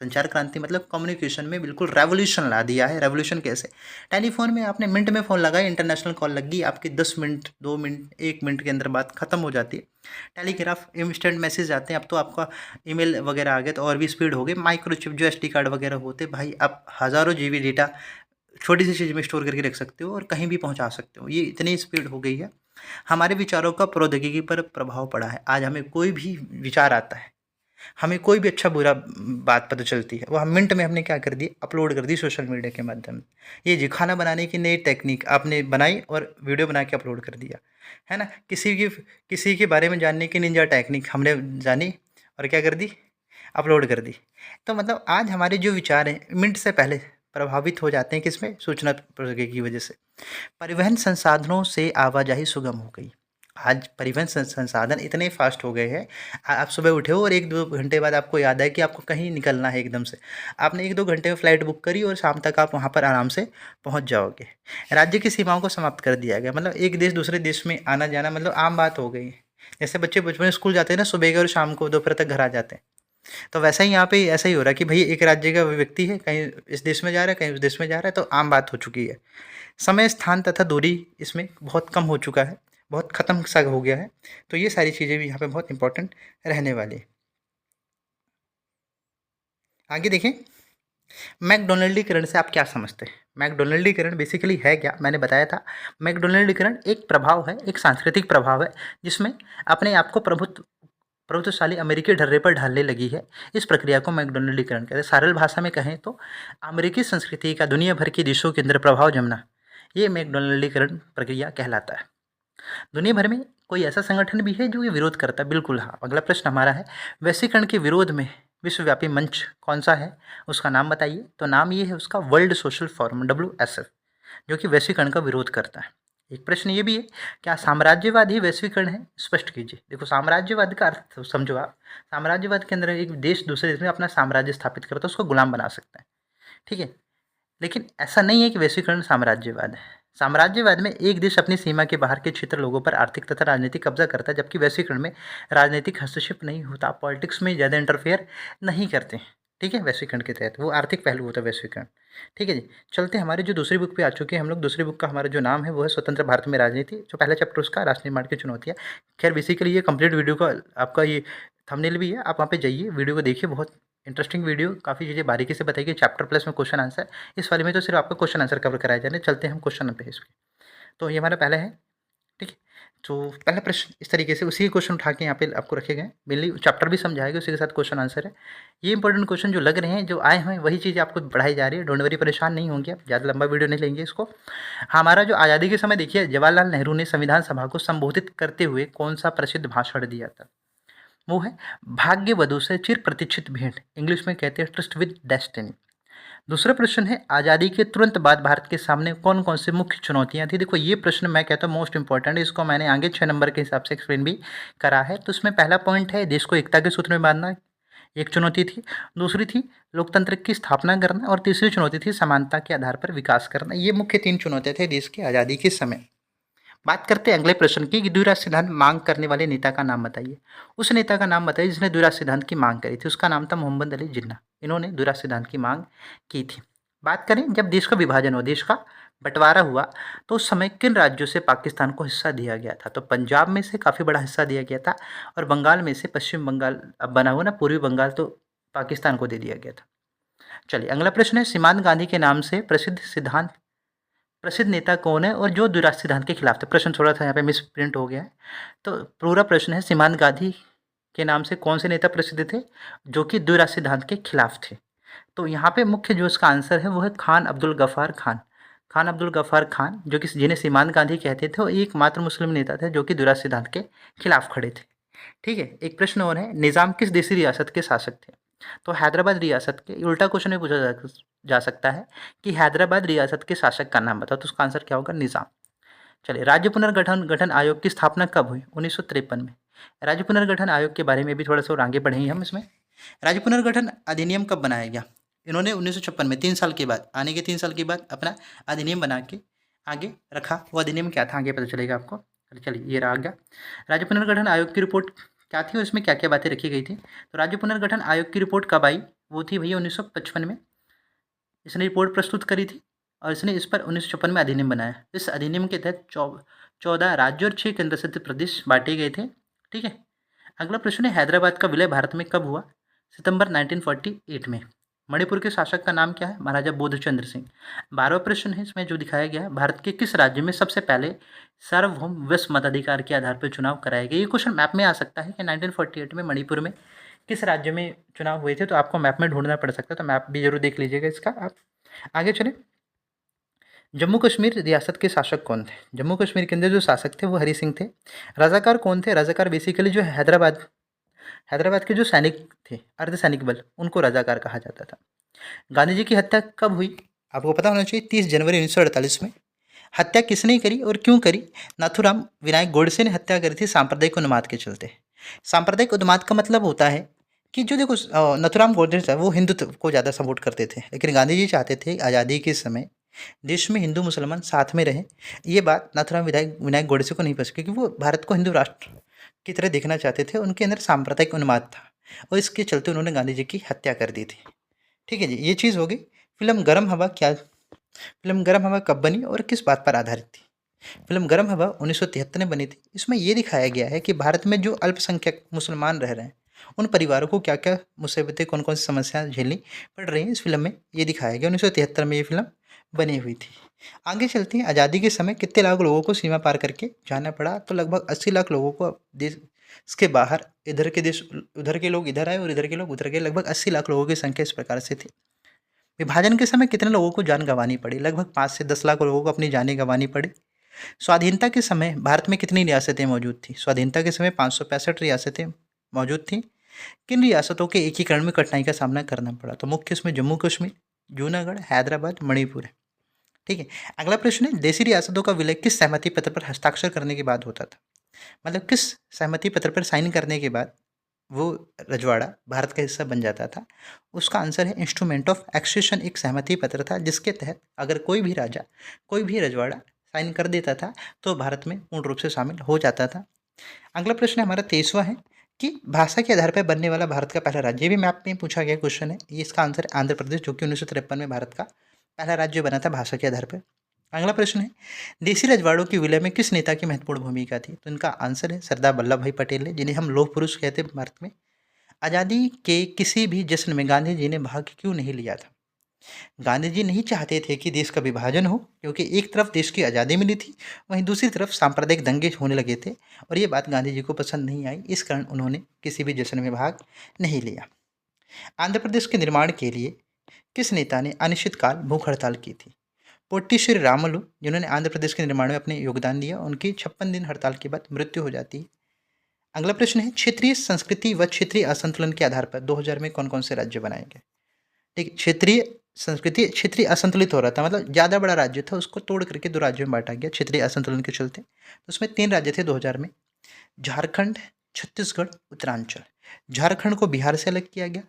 Speaker 1: संचार क्रांति मतलब कम्युनिकेशन में बिल्कुल रेवोल्यूशन ला दिया है। रेवोल्यूशन कैसे? टेलीफोन में आपने मिनट में फ़ोन लगाया, इंटरनेशनल कॉल लग गई, आपकी 10 मिनट, 2 मिनट, 1 मिनट के अंदर बात खत्म हो जाती है। टेलीग्राफ, इंस्टेंट मैसेज आते हैं। अब तो आपका ईमेल वगैरह आ गया तो और भी स्पीड हो गई। माइक्रोचिप जो एसडी कार्ड वगैरह होते, भाई आप हज़ारों जीबी डेटा छोटी सी चीज़ में स्टोर करके रख सकते हो और कहीं भी पहुंचा सकते हो। ये इतनी स्पीड हो गई है। हमारे विचारों का प्रौद्योगिकी पर प्रभाव पड़ा है। आज हमें कोई भी विचार आता है, हमें कोई भी अच्छा बुरा बात पता चलती है, वो हम मिनट में हमने क्या कर दी, अपलोड कर दी सोशल मीडिया के माध्यम से। ये जी खाना बनाने की नई टेक्निक आपने बनाई और वीडियो बना के अपलोड कर दिया, है ना। किसी के बारे में जानने की निंजा टेक्निक हमने जानी और क्या कर दी, अपलोड कर दी। तो मतलब आज हमारे जो विचार हैं मिनट से पहले प्रभावित हो जाते हैं, किसमें? सूचना प्रौद्योगिकी की वजह से। परिवहन संसाधनों से आवाजाही सुगम हो गई। आज परिवहन संसाधन इतने फास्ट हो गए हैं, आप सुबह उठे हो और 1-2 घंटे बाद आपको याद है कि आपको कहीं निकलना है एकदम से। आपने 1-2 घंटे में फ़्लाइट बुक करी और शाम तक आप वहाँ पर आराम से पहुँच जाओगे। राज्य की सीमाओं को समाप्त कर दिया गया, मतलब एक देश दूसरे देश में आना-जाना मतलब आम बात हो गई है। जैसे बच्चे बचपन में स्कूल जाते हैं ना, सुबह के और शाम को दोपहर तक घर आ जाते हैं। तो वैसा ही यहाँ पे ऐसा ही हो रहा है कि भई एक राज्य का व्यक्ति है, कहीं इस देश में जा रहा है, कहीं उस देश में जा रहा है, तो आम बात हो चुकी है। समय, स्थान तथा दूरी इसमें बहुत कम हो चुका है, बहुत ख़त्म सा हो गया है। तो ये सारी चीज़ें भी यहाँ पे बहुत इम्पोर्टेंट रहने वाली है। आगे देखें, मैकडॉनल्डीकरण से आप क्या समझते हैं? मैकडॉनल्डीकरण बेसिकली है क्या? मैंने बताया था, मैकडॉनल्डीकरण एक प्रभाव है, एक सांस्कृतिक प्रभाव है, जिसमें अपने आप को प्रभुत्वशाली अमेरिकी ढर्रे पर ढालने लगी है। इस प्रक्रिया को मैकडॉनल्डीकरण कहते हैं। सरल भाषा में कहें तो अमेरिकी संस्कृति का दुनिया भर के देशों के अंदर प्रभाव जमना, ये मैकडॉनल्डीकरण प्रक्रिया कहलाता है। दुनिया भर में कोई ऐसा संगठन भी है जो ये विरोध करता है? बिल्कुल हाँ। अगला प्रश्न हमारा है, वैश्वीकरण के विरोध में विश्वव्यापी मंच कौन सा है, उसका नाम बताइए। तो नाम ये है उसका, वर्ल्ड सोशल फोरम, WSF, जो कि वैश्वीकरण का विरोध करता है। एक प्रश्न ये भी है, क्या साम्राज्यवाद ही वैश्वीकरण है? स्पष्ट कीजिए। देखो साम्राज्यवाद का अर्थ समझो आप, साम्राज्यवाद के अंदर एक देश दूसरे देश में अपना साम्राज्य स्थापित करता है, उसको गुलाम बना सकता है। ठीक है। लेकिन ऐसा नहीं है कि वैश्वीकरण साम्राज्यवाद है। साम्राज्यवाद में एक देश अपनी सीमा के बाहर के क्षेत्र लोगों पर आर्थिक तथा राजनीतिक कब्जा करता है, जबकि वैश्वीकरण में राजनीतिक हस्तक्षेप नहीं होता, पॉलिटिक्स में ज़्यादा इंटरफेयर नहीं करते। ठीक है, वैश्वीकरण के तहत वो आर्थिक पहलू होता है वैश्वीकरण। ठीक है जी, चलते हैं हमारे जो दूसरी बुक पे आ चुके हैं हम लोग। दूसरी बुक का हमारा जो नाम है वो है स्वतंत्र भारत में राजनीति। जो पहला चैप्टर उसका राष्ट्र निर्माण की चुनौतियाँ। खैर बेसिकली ये कंप्लीट वीडियो का आपका ये थंबनेल भी है, आप वहाँ पे जाइए, वीडियो को देखिए, बहुत इंटरेस्टिंग वीडियो, काफ़ी चीज़ें बारीकी से बताई गई, चैप्टर प्लस में क्वेश्चन आंसर। इस वाले में तो सिर्फ आपका क्वेश्चन आंसर कवर कराया जा रहा है। चलते हैं हम क्वेश्चन पे इसके। तो ये हमारा पहला है। ठीक है, तो पहला प्रश्न इस तरीके से उसी क्वेश्चन उठा के यहाँ पे आपको रखे गए। मेनली चैप्टर भी समझाएगा, उसी के साथ क्वेश्चन आंसर है। ये इंपॉर्टेंट क्वेश्चन जो लग रहे हैं, जो आए हैं, वही चीज़ आपको पढ़ाई जा रही है। डोंट वरी, परेशान नहीं होंगे आप, ज़्यादा लंबा वीडियो नहीं लेंगे इसको। हमारा जो आज़ादी के समय देखिए, जवाहरलाल नेहरू ने संविधान सभा को संबोधित करते हुए कौन सा प्रसिद्ध भाषण दिया था? वो है भाग्य वधु से चिर प्रतीक्षित भेंट, इंग्लिश में कहते हैं ट्रस्ट विद डेस्टिनी। दूसरा प्रश्न है आज़ादी के तुरंत बाद भारत के सामने कौन कौन सी मुख्य चुनौतियां थी? देखो ये प्रश्न मैं कहता हूँ मोस्ट इंपॉर्टेंट है, इसको मैंने आगे 6 नंबर के हिसाब से एक्सप्लेन भी करा है। तो इसमें पहला पॉइंट है देश को एकता के सूत्र में बांधना, एक चुनौती थी। दूसरी थी लोकतंत्र की स्थापना करना, और तीसरी चुनौती थी समानता के आधार पर विकास करना। ये मुख्य 3 चुनौतियाँ थे देश की आज़ादी के समय। बात करते हैं अगले प्रश्न की कि द्विराज सिद्धांत मांग करने वाले नेता का नाम बताइए। उस नेता का नाम बताइए जिसने द्विराज सिद्धांत की मांग करी थी। उसका नाम था मोहम्मद अली जिन्ना। इन्होंने द्विराज सिद्धांत की मांग की थी। बात करें जब देश का विभाजन हुआ, देश का बंटवारा हुआ, तो उस समय किन राज्यों से पाकिस्तान को हिस्सा दिया गया था? तो पंजाब में से काफ़ी बड़ा हिस्सा दिया गया था, और बंगाल में से, पश्चिम बंगाल अब बना हुआ ना पूर्वी बंगाल, तो पाकिस्तान को दे दिया गया था। चलिए अगला प्रश्न है सीमांत गांधी के नाम से प्रसिद्ध नेता कौन है और जो द्विराज सिद्धांत के खिलाफ थे? प्रश्न थोड़ा सा यहाँ पे मिस प्रिंट हो गया है। तो पूरा प्रश्न है सीमांत गांधी के नाम से कौन से नेता प्रसिद्ध थे जो कि द्विराज सिद्धांत के खिलाफ थे? तो यहाँ पे मुख्य जो इसका आंसर है वो है खान अब्दुल गफ्फार खान। खान अब्दुल गफ्फार खान, जो कि जिन्हें सीमांत गांधी कहते थे, वो एकमात्र मुस्लिम नेता थे जो कि द्विराज सिद्धांत के खिलाफ खड़े थे। ठीक है, एक प्रश्न और है निज़ाम किस देसी रियासत के शासक थे? तो हैदराबाद रियासत के। उल्टा क्वेश्चन में पूछा जा सकता है कि हैदराबाद रियासत के शासक का नाम बताओ, तो उसका आंसर क्या होगा? निज़ाम। चलिए राज्य पुनर्गठन गठन आयोग की स्थापना कब हुई? 1953 में। राज्य पुनर्गठन आयोग के बारे में भी थोड़ा सा और आगे बढ़ेंगे हम इसमें। राज्य पुनर्गठन अधिनियम कब बनाया गया? इन्होंने 1956 में, 3 साल के बाद, आने के 3 साल के बाद अपना अधिनियम बना के आगे रखा। वो अधिनियम क्या था आगे पता चलेगा आपको। चलिए ये रहा गया राज्य पुनर्गठन आयोग की रिपोर्ट क्या थी और इसमें क्या क्या बातें रखी गई थी। तो राज्य पुनर्गठन आयोग की रिपोर्ट कब आई? वो थी भैया 1955 में इसने रिपोर्ट प्रस्तुत करी थी, और इसने इस पर 1956 में अधिनियम बनाया। इस अधिनियम के तहत 14 राज्य और 6 केंद्र शासित प्रदेश बांटे गए थे। ठीक है, अगला प्रश्न है हैदराबाद का विलय भारत में कब हुआ? सितंबर 1948 में। मणिपुर के शासक का नाम क्या है? महाराजा बोधचंद्र सिंह। 12वां प्रश्न है इसमें जो दिखाया गया है भारत के किस राज्य में सबसे पहले सार्वभौम विश्व मताधिकार के आधार पर चुनाव कराया गया? ये क्वेश्चन मैप में आ सकता है कि 1948 में मणिपुर में किस राज्य में चुनाव हुए थे, तो आपको मैप में ढूंढना पड़ सकता है, तो मैप भी जरूर देख लीजिएगा इसका। आप आगे चले। जम्मू कश्मीर रियासत के शासक कौन थे? जम्मू कश्मीर के अंदर जो शासक थे वो हरि सिंह थे। रजाकार कौन थे? रजाकार बेसिकली जो हैदराबाद के जो सैनिक थे, अर्धसैनिक बल, उनको रजाकार कहा जाता था। गांधी जी की हत्या कब हुई? आपको पता होना चाहिए, 30 जनवरी 1948 में। हत्या किसने करी और क्यों करी? नाथूराम विनायक गोडसे ने हत्या करी थी सांप्रदायिक उन्माद के चलते। सांप्रदायिक उन्माद का मतलब होता है कि जो देखो नाथूराम गोडसे था वो हिंदुत्व को ज़्यादा सपोर्ट करते थे, लेकिन गांधी जी चाहते थे आज़ादी के समय देश में हिंदू मुसलमान साथ में रहें। ये बात नाथूराम विनायक गोडसे को नहीं पसंद, क्योंकि वो भारत को हिंदू राष्ट्र की तरह देखना चाहते थे। उनके अंदर सांप्रदायिक उन्माद था और इसके चलते उन्होंने गांधी जी की हत्या कर दी थी। ठीक है जी, ये चीज़ हो गई। फिल्म गर्म हवा कब बनी और किस बात पर आधारित थी? फिल्म गर्म हवा 1973 में बनी थी। इसमें ये दिखाया गया है कि भारत में जो अल्पसंख्यक मुसलमान रह रहे हैं उन परिवारों को क्या क्या मुसीबतें, कौन कौन सी समस्याएं झेलनी पड़ रही हैं, इस फिल्म में ये दिखाया गया। 1973 में ये फिल्म बनी हुई थी। आगे चलते हैं। आज़ादी के समय कितने लाख लोगों को सीमा पार करके जाना पड़ा? तो लगभग 80 लाख लोगों को देश के बाहर, इधर के देश, उधर के लोग इधर आए और इधर के लोग उधर गए। लगभग 80 लाख लोगों की संख्या इस प्रकार से थी। विभाजन के समय कितने लोगों को जान गंवानी पड़ी? लगभग 5 से 10 लाख लोगों को अपनी जानें गंवानी पड़ी। स्वाधीनता के समय भारत में कितनी रियासतें मौजूद थी? स्वाधीनता के समय 565 रियासतें मौजूद थीं। किन रियासतों के एकीकरण में कठिनाई का सामना करना पड़ा? तो मुख्य इसमें जम्मू कश्मीर, जूनागढ़, हैदराबाद, मणिपुर है। ठीक है, अगला प्रश्न है देशी रियासतों का विलय किस सहमति पत्र पर हस्ताक्षर करने के बाद होता था? मतलब किस सहमति पत्र पर साइन करने के बाद वो रजवाड़ा भारत का हिस्सा बन जाता था? उसका आंसर है इंस्ट्रूमेंट ऑफ एक्सेशन, एक सहमति पत्र था जिसके तहत अगर कोई भी राजा कोई भी रजवाड़ा साइन कर देता था तो भारत में पूर्ण रूप से शामिल हो जाता था। अगला प्रश्न हमारा 23वां है कि भाषा के आधार पर बनने वाला भारत का पहला राज्य, ये भी मैप में पूछा गया क्वेश्चन है। ये इसका आंसर है आंध्र प्रदेश, जो कि 1953 में भारत का पहला राज्य बना था भाषा के आधार पर। अगला प्रश्न है देसी रजवाड़ों की विलय में किस नेता की महत्वपूर्ण भूमिका थी? तो इनका आंसर है सरदार वल्लभ भाई पटेल है, जिन्हें हम लौह पुरुष कहते हैं भारत में। आज़ादी के किसी भी जश्न में गांधी जी ने भाग क्यों नहीं लिया था? गांधी जी नहीं चाहते थे कि देश का विभाजन हो, क्योंकि एक तरफ देश की आज़ादी मिली थी, वहीं दूसरी तरफ सांप्रदायिक दंगे होने लगे थे और ये बात गांधी जी को पसंद नहीं आई। इस कारण उन्होंने किसी भी जश्न में भाग नहीं लिया। आंध्र प्रदेश के निर्माण के लिए किस नेता ने अनिश्चितकाल भूख हड़ताल की थी? पोट्टी श्री रामुलु, जिन्होंने आंध्र प्रदेश के निर्माण में अपने योगदान दिया, उनकी 56 दिन हड़ताल के बाद मृत्यु हो जाती है। अगला प्रश्न है क्षेत्रीय संस्कृति व क्षेत्रीय असंतुलन के आधार पर 2000 में कौन कौन से राज्य बनाए गए? ठीक, क्षेत्रीय संस्कृति, क्षेत्रीय असंतुलित हो रहा था, मतलब ज़्यादा बड़ा राज्य था, उसको तोड़ करके 2 राज्यों में बांटा गया क्षेत्रीय असंतुलन के चलते। तो उसमें 3 राज्य थे 2000 में, झारखंड, छत्तीसगढ़, उत्तरांचल। झारखंड को बिहार से अलग किया गया,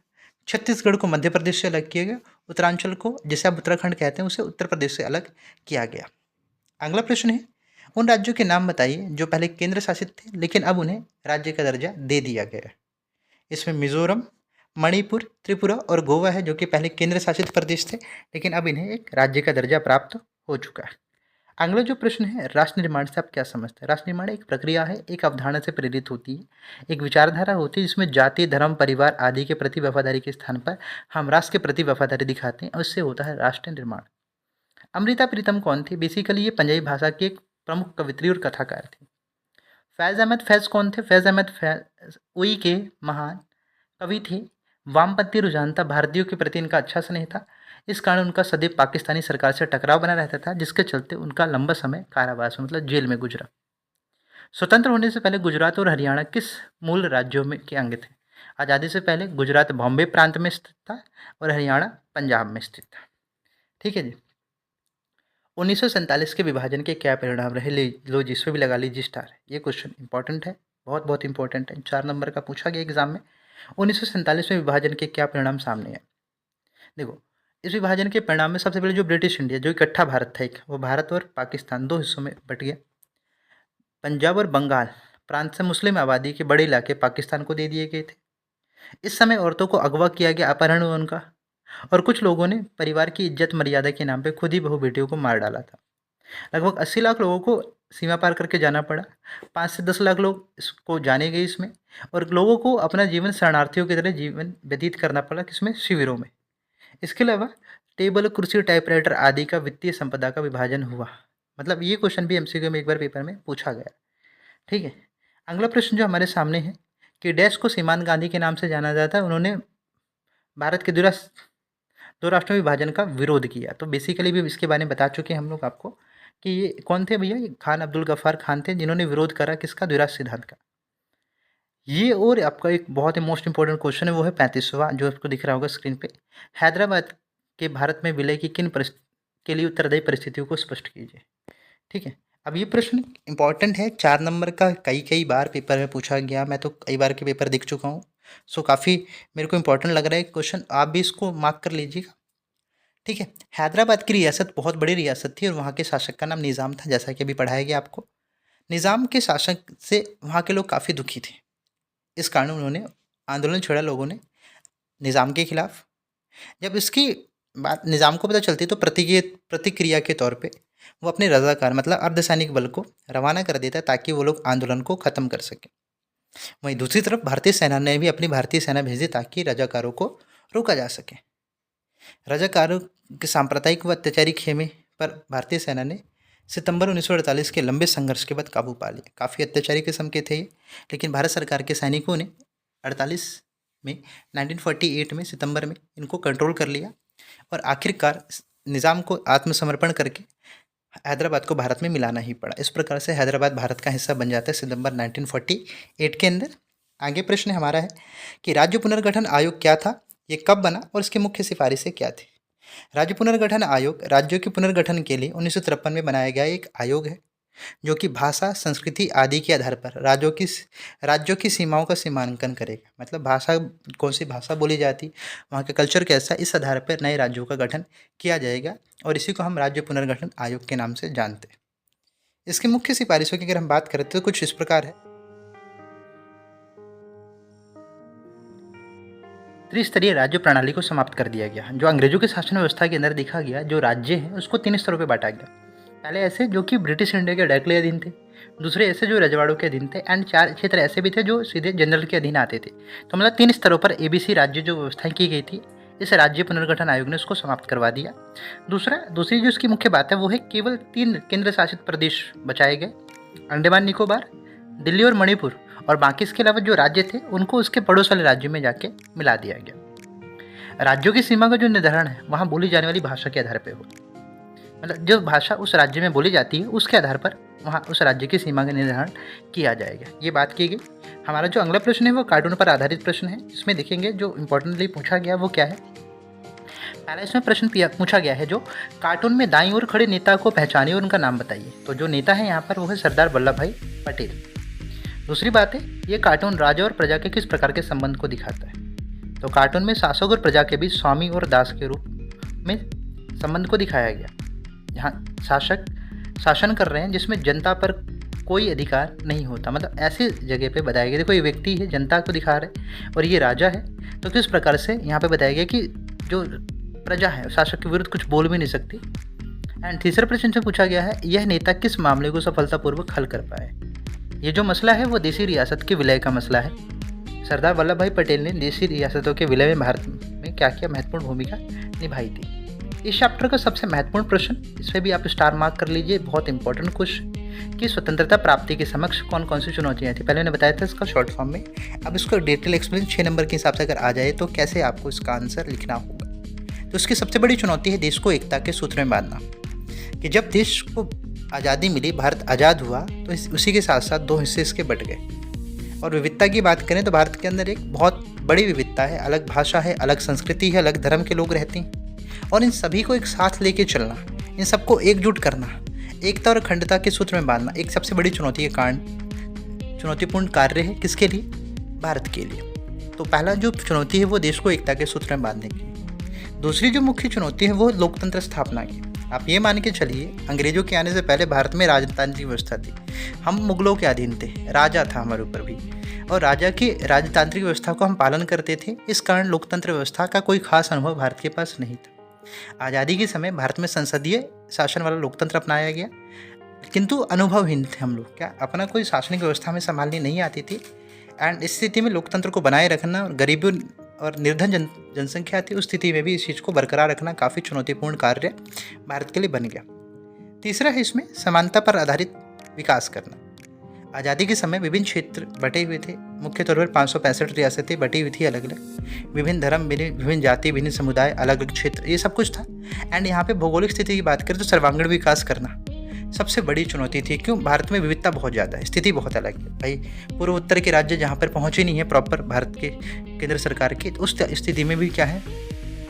Speaker 1: छत्तीसगढ़ को मध्य प्रदेश से अलग किया गया, उत्तरांचल को, जिसे आप उत्तराखंड कहते हैं, उसे उत्तर प्रदेश से अलग किया गया। अगला प्रश्न है उन राज्यों के नाम बताइए जो पहले केंद्र शासित थे लेकिन अब उन्हें राज्य का दर्जा दे दिया गया। इसमें मिजोरम, मणिपुर, त्रिपुरा और गोवा है, जो कि पहले केंद्र शासित प्रदेश थे लेकिन अब इन्हें एक राज्य का दर्जा प्राप्त हो चुका है। अगला जो प्रश्न है राष्ट्र निर्माण से आप क्या समझते हैं? राष्ट्र निर्माण एक प्रक्रिया है, एक अवधारणा से प्रेरित होती है, एक विचारधारा होती है जिसमें जाति, धर्म, परिवार आदि के प्रति वफादारी के स्थान पर हम राष्ट्र के प्रति वफादारी दिखाते हैं और उससे होता है राष्ट्र निर्माण। अमृता प्रीतम कौन थी? बेसिकली ये पंजाबी भाषा की एक प्रमुख कवित्री और कथाकार थी। फैज़ अहमद फैज़ कौन थे? फैज़ अहमद फैज़ उई के महान कवि थे। वामपंथी रुझान था, भारतीयों के प्रति इनका अच्छा स्नेह था, इस कारण उनका सदैव पाकिस्तानी सरकार से टकराव बना रहता था, जिसके चलते उनका लंबा समय कारावास में, मतलब जेल में गुजरा। स्वतंत्र होने से पहले गुजरात और हरियाणा किस मूल राज्यों में के अंग थे? आज़ादी से पहले गुजरात बॉम्बे प्रांत में स्थित था और हरियाणा पंजाब में स्थित था। ठीक है जी। 1947 के विभाजन के क्या परिणाम रहे? लो जी, इसमें भी लगा लीजिए स्टार। ये क्वेश्चन इंपॉर्टेंट है, बहुत बहुत इंपॉर्टेंट है, 4 नंबर का पूछा गया एग्जाम में। 1947 में विभाजन के क्या परिणाम सामने आए? देखो, इस विभाजन के परिणाम में सबसे पहले जो ब्रिटिश इंडिया, जो इकट्ठा भारत था एक, वो भारत और पाकिस्तान 2 हिस्सों में बट गया। पंजाब और बंगाल प्रांत से मुस्लिम आबादी के बड़े इलाके पाकिस्तान को दे दिए गए थे। इस समय औरतों को अगवा किया गया, अपहरण हुआ उनका, और कुछ लोगों ने परिवार की इज्जत मर्यादा के नाम पे खुद ही बहू बेटियों को मार डाला था। लगभग 80 लाख लोगों को सीमा पार करके जाना पड़ा। 5 से 10 लाख लोग इसको जाने गए इसमें, और लोगों को अपना जीवन शरणार्थियों की तरह जीवन व्यतीत करना पड़ा, किसमें? शिविरों में। इसके अलावा टेबल, कुर्सी, टाइपराइटर आदि का वित्तीय संपदा का विभाजन हुआ। मतलब ये क्वेश्चन भी एमसीक्यू में एक बार पेपर में पूछा गया। ठीक है। अगला प्रश्न जो हमारे सामने है कि डैश को सीमांत गांधी के नाम से जाना जाता है, उन्होंने भारत के 2 राष्ट्रों विभाजन का विरोध किया। तो बेसिकली भी इसके बारे में बता चुके हैं हम लोग आपको कि ये कौन थे भैया? ये खान अब्दुल गफ्फार खान थे, जिन्होंने विरोध करा किसका? द्विराष्ट्र सिद्धांत का। ये और आपका एक बहुत ही मोस्ट इंपॉर्टेंट क्वेश्चन है, वो है 35वां, जो आपको दिख रहा होगा स्क्रीन पे। हैदराबाद के भारत में विलय की किन के लिए उत्तरदायी परिस्थितियों को स्पष्ट कीजिए। ठीक है। अब ये प्रश्न इंपॉर्टेंट है, 4 नंबर का, कई बार पेपर में पूछा गया, मैं तो कई बार के पेपर देख चुका हूँ। सो काफ़ी मेरे को इंपॉर्टेंट लग रहा है क्वेश्चन, आप भी इसको मार्क कर लीजिएगा। ठीक है। हैदराबाद की रियासत बहुत बड़ी रियासत थी और वहाँ के शासक का नाम निज़ाम था, जैसा कि अभी पढ़ाया गया आपको। निज़ाम के शासक से वहाँ के लोग काफ़ी दुखी थे, इस कारण उन्होंने आंदोलन छेड़ा लोगों ने निज़ाम के खिलाफ। जब इसकी बात निज़ाम को पता चलती तो प्रतिक्रिया के तौर पे वो अपने रजाकार, मतलब अर्धसैनिक बल को रवाना कर देता ताकि वो लोग आंदोलन को ख़त्म कर सकें। वहीं दूसरी तरफ भारतीय सेना ने भी अपनी भारतीय सेना भेजी ताकि रजाकारों को रोका जा सके। रजाकारों के सांप्रदायिक व अत्याचारी खेमे पर भारतीय सेना ने सितंबर 1948 के लंबे संघर्ष के बाद काबू पा लिया। काफ़ी अत्याचारी किस्म के थे ये, लेकिन भारत सरकार के सैनिकों ने 1948 में सितंबर में इनको कंट्रोल कर लिया और आखिरकार निज़ाम को आत्मसमर्पण करके हैदराबाद को भारत में मिलाना ही पड़ा। इस प्रकार से हैदराबाद भारत का हिस्सा बन जाता है सितंबर 1948 के अंदर। आगे प्रश्न हमारा है कि राज्य पुनर्गठन आयोग क्या था, ये कब बना और इसकी मुख्य सिफारिशें क्या थी? राज्य पुनर्गठन आयोग राज्यों के पुनर्गठन के लिए 1953 में बनाया गया एक आयोग है। जो कि भाषा, संस्कृति आदि के आधार पर राज्यों की सीमाओं का सीमांकन करेगा। मतलब भाषा, कौन सी भाषा बोली जाती, वहाँ का कल्चर कैसा है, इस आधार पर नए राज्यों का गठन किया जाएगा और इसी को हम राज्य पुनर्गठन आयोग के नाम से जानते हैं। इसकी मुख्य सिफारिशों की अगर हम बात करें तो कुछ इस प्रकार है। त्रिस्तरीय राज्य प्रणाली को समाप्त कर दिया गया। जो अंग्रेजों के शासन व्यवस्था के अंदर देखा गया, जो राज्य हैं उसको 3 स्तरों पे बांटा गया। पहले ऐसे जो कि ब्रिटिश इंडिया के डायरेक्टली अधीन थे, दूसरे ऐसे जो रजवाड़ों के अधीन थे, एंड 4 क्षेत्र ऐसे भी थे जो सीधे जनरल के अधीन आते थे। तो मतलब 3 स्तरों पर एबीसी राज्य जो व्यवस्थाएं की गई थी, इस राज्य पुनर्गठन आयोग ने उसको समाप्त करवा दिया। दूसरी जो इसकी मुख्य बात है वो है केवल 3 केंद्र शासित प्रदेश बचाए गए, अंडमान निकोबार, दिल्ली और मणिपुर, और बाकी इसके अलावा जो राज्य थे उनको उसके पड़ोस वाले राज्यों में जाके मिला दिया गया। राज्यों की सीमा का जो निर्धारण है वहाँ बोली जाने वाली भाषा के आधार पर हो, मतलब जो भाषा उस राज्य में बोली जाती है उसके आधार पर वहाँ उस राज्य की सीमा का निर्धारण किया जाएगा। ये बात की गई। हमारा जो अगला प्रश्न है वो कार्टून पर आधारित प्रश्न है। इसमें देखेंगे जो इम्पोर्टेंटली पूछा गया वो क्या है। पहला इसमें प्रश्न पूछा गया है जो कार्टून में दाईं ओर खड़े नेता को पहचानिए और उनका नाम बताइए। तो जो नेता है यहाँ पर वो है सरदार वल्लभ भाई पटेल। दूसरी बात है, ये कार्टून राजा और प्रजा के किस प्रकार के संबंध को दिखाता है। तो कार्टून में शासक और प्रजा के बीच स्वामी और दास के रूप में संबंध को दिखाया गया। यहाँ शासक शासन कर रहे हैं जिसमें जनता पर कोई अधिकार नहीं होता, मतलब ऐसी जगह पे बताया गया। देखो ये व्यक्ति है, जनता को दिखा रहे और ये राजा है, तो किस प्रकार से यहाँ पे बताया गया कि जो प्रजा है शासक के विरुद्ध कुछ बोल भी नहीं सकती। एंड तीसरा प्रश्न से पूछा गया है, यह नेता किस मामले को सफलतापूर्वक हल कर पाए। ये जो मसला है वो देशी रियासत के विलय का मसला है। सरदार वल्लभ भाई पटेल ने देशी रियासतों के विलय में भारत में क्या क्या महत्वपूर्ण भूमिका निभाई थी। इस चैप्टर का सबसे महत्वपूर्ण प्रश्न, इसमें भी आप स्टार मार्क कर लीजिए, बहुत इंपॉर्टेंट क्वेश्चन, कि स्वतंत्रता प्राप्ति के समक्ष कौन कौन सी चुनौतियाँ थी। पहले मैंने बताया था इसका शॉर्ट फॉर्म में, अब इसको डिटेल एक्सप्लेन 6 नंबर के हिसाब से अगर आ जाए तो कैसे आपको इसका आंसर लिखना होगा। तो इसकी सबसे बड़ी चुनौती है देश को एकता के सूत्र में बांधना, कि जब देश को आज़ादी मिली, भारत आज़ाद हुआ, तो उसी के साथ साथ 2 हिस्से इसके बट गए। और विविधता की बात करें तो भारत के अंदर एक बहुत बड़ी विविधता है, अलग भाषा है, अलग संस्कृति है, अलग धर्म के लोग रहते हैं, और इन सभी को एक साथ लेके चलना, इन सबको एकजुट करना, एकता और अखंडता के सूत्र में बांधना एक सबसे बड़ी चुनौती है, चुनौतीपूर्ण कार्य है। किसके लिए? भारत के लिए। तो पहला जो चुनौती है वो देश को एकता के सूत्र में बांधने की। दूसरी जो मुख्य चुनौती है वो लोकतंत्र स्थापना की। आप ये मान के चलिए, अंग्रेजों के आने से पहले भारत में राजतांत्रिक व्यवस्था थी, हम मुगलों के अधीन थे, राजा था हमारे ऊपर भी, और राजा की राजतांत्रिक व्यवस्था को हम पालन करते थे। इस कारण लोकतंत्र व्यवस्था का कोई खास अनुभव भारत के पास नहीं था। आज़ादी के समय भारत में संसदीय शासन वाला लोकतंत्र अपनाया गया, किंतु अनुभवहीन थे हम लोग, क्या अपना कोई शासनिक व्यवस्था में संभालनी नहीं आती थी। एंड इस स्थिति में लोकतंत्र को बनाए रखना, और गरीबी और निर्धन जनसंख्या थी, उस स्थिति में भी इस चीज़ को बरकरार रखना काफ़ी चुनौतीपूर्ण कार्य भारत के लिए बन गया। तीसरा है इसमें समानता पर आधारित विकास करना। आज़ादी के समय विभिन्न क्षेत्र बटे हुए थे, मुख्य तौर पर 565 रियासतें बटी हुई थी अलग अलग, विभिन्न धर्म, विभिन्न जाति, विभिन्न समुदाय, अलग अलग क्षेत्र, ये सब कुछ था। एंड यहाँ पे भौगोलिक स्थिति की बात करें तो सर्वांगीण विकास करना सबसे बड़ी चुनौती थी। क्यों? भारत में विविधता बहुत ज़्यादा है, स्थिति बहुत अलग है भाई। पूर्व उत्तर के राज्य जहाँ पर पहुँचे नहीं है प्रॉपर भारत के केंद्र सरकार की, तो उस स्थिति में भी क्या है,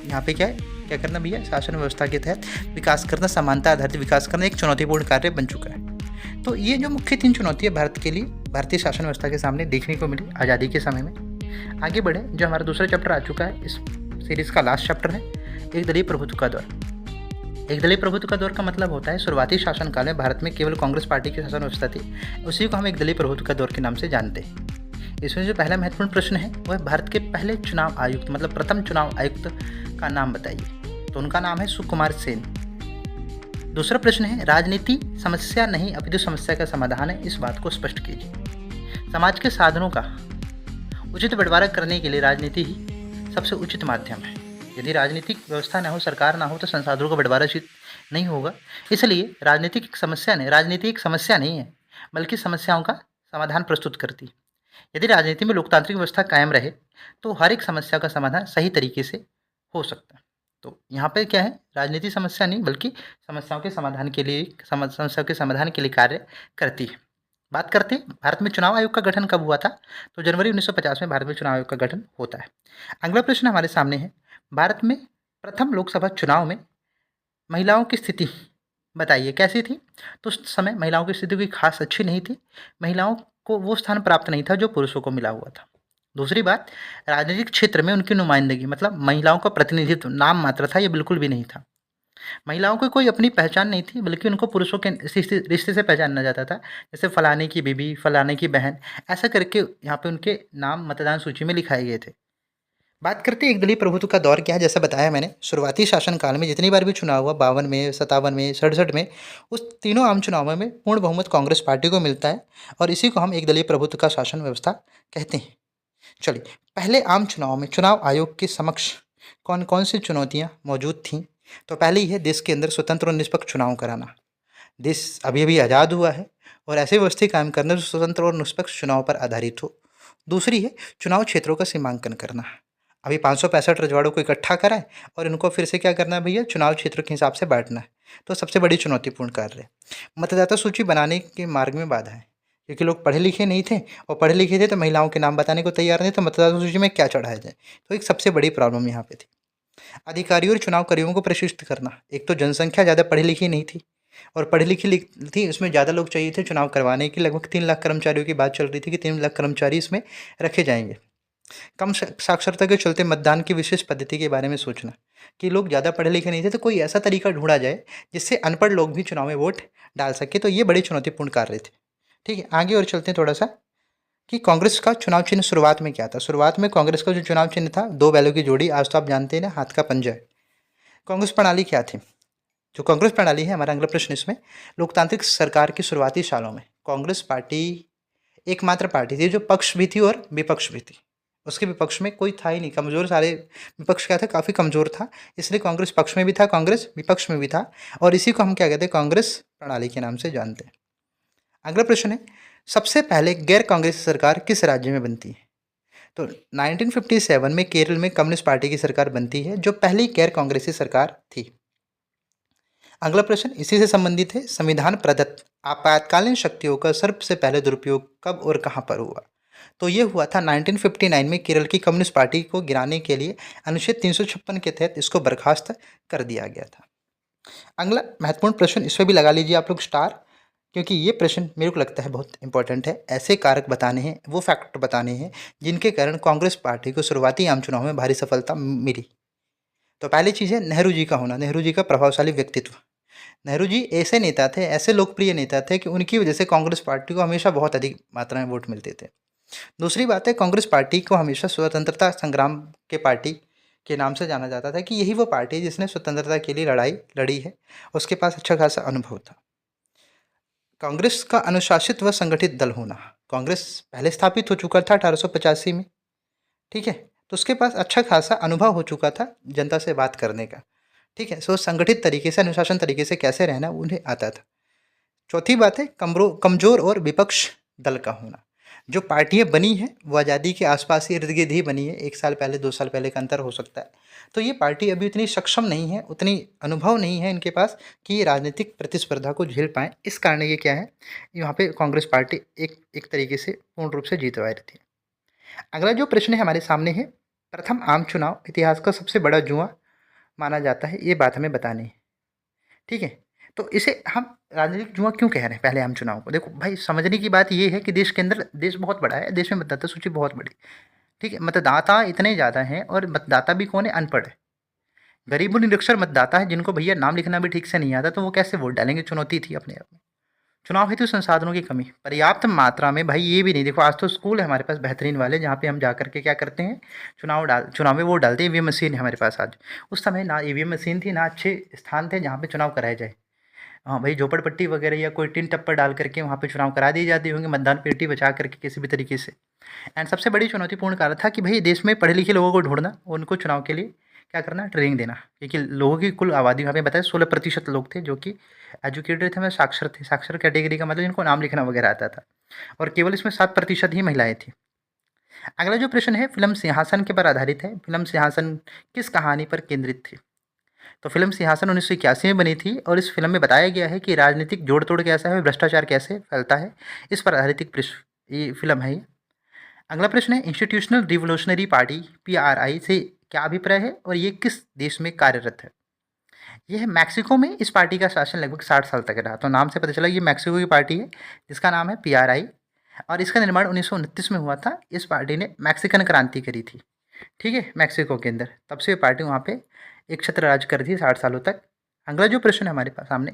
Speaker 1: यहाँ पे क्या करना भैया, शासन व्यवस्था के तहत विकास करना, समानता आधारित विकास करना एक चुनौतीपूर्ण कार्य बन चुका है। तो ये जो मुख्य 3 चुनौतियाँ भारत के लिए भारतीय शासन व्यवस्था के सामने देखने को मिली आज़ादी के समय में। आगे बढ़े, जो हमारा दूसरा चैप्टर आ चुका है, इस सीरीज़ का लास्ट चैप्टर है, एक दलीय प्रभुत्व का दौर। एक दलीय प्रभुत्व का दौर का मतलब होता है शुरुआती शासनकाल में भारत में केवल कांग्रेस पार्टी की शासन व्यवस्था थी, उसी को हम एक दलीय प्रभुत्व का दौर के नाम से जानते हैं। इसमें जो पहला महत्वपूर्ण प्रश्न है वो है भारत के पहले चुनाव आयुक्त, मतलब प्रथम चुनाव आयुक्त का नाम बताइए। तो उनका नाम है सुकुमार सेन। दूसरा प्रश्न है, राजनीति समस्या नहीं अपितु समस्या का समाधान है, इस बात को स्पष्ट कीजिए। समाज के साधनों का उचित बंटवारा करने के लिए राजनीति ही सबसे उचित माध्यम है। यदि राजनीतिक व्यवस्था ना हो, सरकार ना हो, तो संसाधनों का बंटवारा उचित नहीं होगा। इसलिए राजनीति एक समस्या नहीं है, बल्कि समस्याओं का समाधान प्रस्तुत करती है। यदि राजनीति में लोकतांत्रिक व्यवस्था कायम रहे तो हर एक समस्या का समाधान सही तरीके से हो सकता है। तो यहाँ पे क्या है, राजनीति समस्या नहीं बल्कि समस्याओं के समाधान के लिए कार्य करती है। बात करते हैं भारत में चुनाव आयोग का गठन कब हुआ था। तो जनवरी 1950 में भारत में चुनाव आयोग का गठन होता है। अगला प्रश्न हमारे सामने है, भारत में प्रथम लोकसभा चुनाव में महिलाओं की स्थिति बताइए कैसी थी? तो उस समय महिलाओं की स्थिति कोई खास अच्छी नहीं थी। महिलाओं को वो स्थान प्राप्त नहीं था जो पुरुषों को मिला हुआ था। दूसरी बात, राजनीतिक क्षेत्र में उनकी नुमाइंदगी मतलब महिलाओं का प्रतिनिधित्व नाम मात्र था, ये बिल्कुल भी नहीं था। महिलाओं को कोई अपनी पहचान नहीं थी, बल्कि उनको पुरुषों के रिश्ते रिश्ते से पहचाना जाता था। जैसे फलाने की बीबी, फलाने की बहन, ऐसा करके यहाँ पे उनके नाम मतदान सूची में लिखाए गए थे। बात करते हैं एक दलीय प्रभुत्व का दौर क्या है। जैसा बताया मैंने, शुरुआती शासनकाल में जितनी बार भी चुनाव हुआ, 52 में, 57 में, 67 में, उस तीनों आम चुनावों में पूर्ण बहुमत कांग्रेस पार्टी को मिलता है और इसी को हम एक दलीय प्रभुत्व का शासन व्यवस्था कहते हैं। चलिए, पहले आम चुनाव में चुनाव आयोग के समक्ष कौन कौन सी चुनौतियां मौजूद थीं? तो पहली है देश के अंदर स्वतंत्र और निष्पक्ष चुनाव कराना। देश अभी अभी आज़ाद हुआ है और ऐसी व्यवस्था कायम करना जो स्वतंत्र और निष्पक्ष चुनाव पर आधारित हो। दूसरी है चुनाव क्षेत्रों का सीमांकन करना। अभी 565 रजवाड़ों को इकट्ठा करा है और इनको फिर से क्या करना है भैया, चुनाव क्षेत्र के हिसाब से बांटना है। तो सबसे बड़ी चुनौतीपूर्ण कार्य है। मतदाता सूची बनाने के मार्ग में बाधा है, क्योंकि लोग पढ़े लिखे नहीं थे और पढ़े लिखे थे तो महिलाओं के नाम बताने को तैयार नहीं, तो मतदाता सूची में क्या चढ़ाया जाए, तो एक सबसे बड़ी प्रॉब्लम यहाँ पे थी। अधिकारियों और चुनाव कर्मियों को प्रशिक्षित करना। एक तो जनसंख्या ज़्यादा पढ़ी लिखी नहीं थी और पढ़ी लिखी थी, उसमें ज़्यादा लोग चाहिए थे चुनाव करवाने की। लगभग 3 लाख कर्मचारियों की बात चल रही थी कि 3 लाख कर्मचारी इसमें रखे जाएंगे। कम साक्षरता के चलते मतदान की विशेष पद्धति के बारे में सोचना कि लोग ज़्यादा पढ़े लिखे नहीं थे, तो कोई ऐसा तरीका ढूंढा जाए जिससे अनपढ़ लोग भी चुनाव में वोट डाल सके। तो ये बड़ी चुनौतीपूर्ण कार्य थे। ठीक है, आगे और चलते हैं थोड़ा सा कि कांग्रेस का चुनाव चिन्ह शुरुआत में क्या था। शुरुआत में कांग्रेस का जो चुनाव चिन्ह था, 2 बैलों की जोड़ी, आज तो आप जानते हैं ना, हाथ का पंजा है। कांग्रेस प्रणाली क्या थी? जो कांग्रेस प्रणाली है, हमारा अगला प्रश्न इसमें, लोकतांत्रिक सरकार की शुरुआती सालों में कांग्रेस पार्टी एकमात्र पार्टी थी जो पक्ष भी थी और विपक्ष भी थी। उसके विपक्ष में कोई था ही नहीं, कमज़ोर सारे विपक्ष क्या था, काफ़ी कमज़ोर था। इसलिए कांग्रेस पक्ष में भी था, कांग्रेस विपक्ष में भी था और इसी को हम क्या कहते हैं, कांग्रेस प्रणाली के नाम से जानते हैं। अगला प्रश्न है, सबसे पहले गैर कांग्रेसी सरकार किस राज्य में बनती है? तो 1957 में केरल में कम्युनिस्ट पार्टी की सरकार बनती है, जो पहली गैर कांग्रेसी सरकार थी। अगला प्रश्न इसी से संबंधित है, संविधान प्रदत्त आपातकालीन शक्तियों का सबसे पहले दुरुपयोग कब और कहां पर हुआ? तो ये हुआ था 1959 में। केरल की कम्युनिस्ट पार्टी को गिराने के लिए अनुच्छेद 356 के तहत इसको बर्खास्त कर दिया गया था। अगला महत्वपूर्ण प्रश्न, इसमें भी लगा लीजिए आप लोग स्टार, क्योंकि ये प्रश्न मेरे को लगता है बहुत इंपॉर्टेंट है। ऐसे कारक बताने हैं, वो फैक्ट बताने हैं जिनके कारण कांग्रेस पार्टी को शुरुआती आम चुनाव में भारी सफलता मिली। तो पहली चीज़ है नेहरू जी का होना, नेहरू जी का प्रभावशाली व्यक्तित्व। नेहरू जी ऐसे नेता थे, ऐसे लोकप्रिय नेता थे कि उनकी वजह से कांग्रेस पार्टी को हमेशा बहुत अधिक मात्रा में वोट मिलते थे। दूसरी बात है, कांग्रेस पार्टी को हमेशा स्वतंत्रता संग्राम के पार्टी के नाम से जाना जाता था कि यही वो पार्टी है जिसने स्वतंत्रता के लिए लड़ाई लड़ी है। उसके पास अच्छा खासा अनुभव था। कांग्रेस का अनुशासित व संगठित दल होना। कांग्रेस पहले स्थापित हो चुका था 1885 में, ठीक है, तो उसके पास अच्छा खासा अनुभव हो चुका था जनता से बात करने का। ठीक है, सो संगठित तरीके से, अनुशासन तरीके से कैसे रहना उन्हें आता था। चौथी बात है कमजोर और विपक्ष दल का होना। जो पार्टियां बनी हैं वो आज़ादी के आसपास ही इर्द गिर्द ही बनी है, 1 साल पहले 2 साल पहले का अंतर हो सकता है। तो ये पार्टी अभी उतनी सक्षम नहीं है, उतनी अनुभव नहीं है इनके पास कि ये राजनीतिक प्रतिस्पर्धा को झेल पाएँ। इस कारण ये क्या है, यहाँ पे कांग्रेस पार्टी एक एक तरीके से पूर्ण रूप से जीत रही थी। अगला जो प्रश्न है हमारे सामने है, प्रथम आम चुनाव इतिहास का सबसे बड़ा जुआ माना जाता है, ये बात हमें बतानी है। ठीक है, तो इसे हम राजनीतिक जुआ क्यों कह रहे हैं पहले आम चुनाव को? देखो भाई, समझने की बात ये है कि देश के अंदर, देश बहुत बड़ा है, देश में मतदाता सूची बहुत बड़ी। ठीक है, मतदाता इतने ज़्यादा हैं और मतदाता भी कौन है, अनपढ़ है, गरीब और निरक्षर मतदाता है, जिनको भैया नाम लिखना भी ठीक से नहीं आता, तो वो कैसे वोट डालेंगे? चुनौती थी अपने आप में। चुनाव हेतु संसाधनों की कमी, पर्याप्त मात्रा में भाई ये भी नहीं। देखो, आज तो स्कूल है हमारे पास बेहतरीन वाले, जहाँ पे हम जा करके क्या करते हैं, चुनाव में वोट डालते हैं। ईवीएम मशीन है हमारे पास आज। उस समय ना ईवीएम मशीन थी, ना अच्छे स्थान थे जहाँ पे चुनाव कराया जाए। हाँ भाई, झोपड़पट्टी वगैरह या कोई टिन टप्पर डाल करके वहाँ पे चुनाव करा दिए जाते होंगे, मतदान पेटी बचा करके किसी भी तरीके से। एंड सबसे बड़ी चुनौतीपूर्ण कार्य था कि भाई देश में पढ़े लिखे लोगों को ढूंढना, उनको चुनाव के लिए क्या करना, ट्रेनिंग देना। क्योंकि लोगों की कुल आबादी वहाँ पे बताया 16% लोग थे जो कि एजुकेटेड थे, मतलब साक्षर थे। साक्षर कैटेगरी का मतलब जिनको नाम लिखना वगैरह आता था, और केवल इसमें 7% ही महिलाएं थी। अगला जो प्रश्न है, फिल्म सिंहासन के पर आधारित है। फिल्म सिंहासन किस कहानी पर केंद्रित थी? तो फिल्म सिंहासन 1981 में बनी थी और इस फिल्म में बताया गया है कि राजनीतिक जोड़ तोड़ कैसा है, भ्रष्टाचार कैसे फैलता है, इस पर आधारित एक ये फिल्म है ये। अगला प्रश्न है, इंस्टीट्यूशनल रिवोल्यूशनरी पार्टी PRI से क्या अभिप्राय है और ये किस देश में कार्यरत है? ये है मैक्सिको में इस पार्टी का शासन लगभग 60 साल तक रहा। तो नाम से पता चला ये मैक्सिको की पार्टी है जिसका नाम है PRI, और इसका निर्माण 1929 में हुआ था। इस पार्टी ने मैक्सिकन क्रांति करी थी, ठीक है, मैक्सिको के अंदर। तब से ये पार्टी वहाँ पे एक छत्र राज कर थी 60 सालों तक। अगला जो प्रश्न है हमारे पास सामने,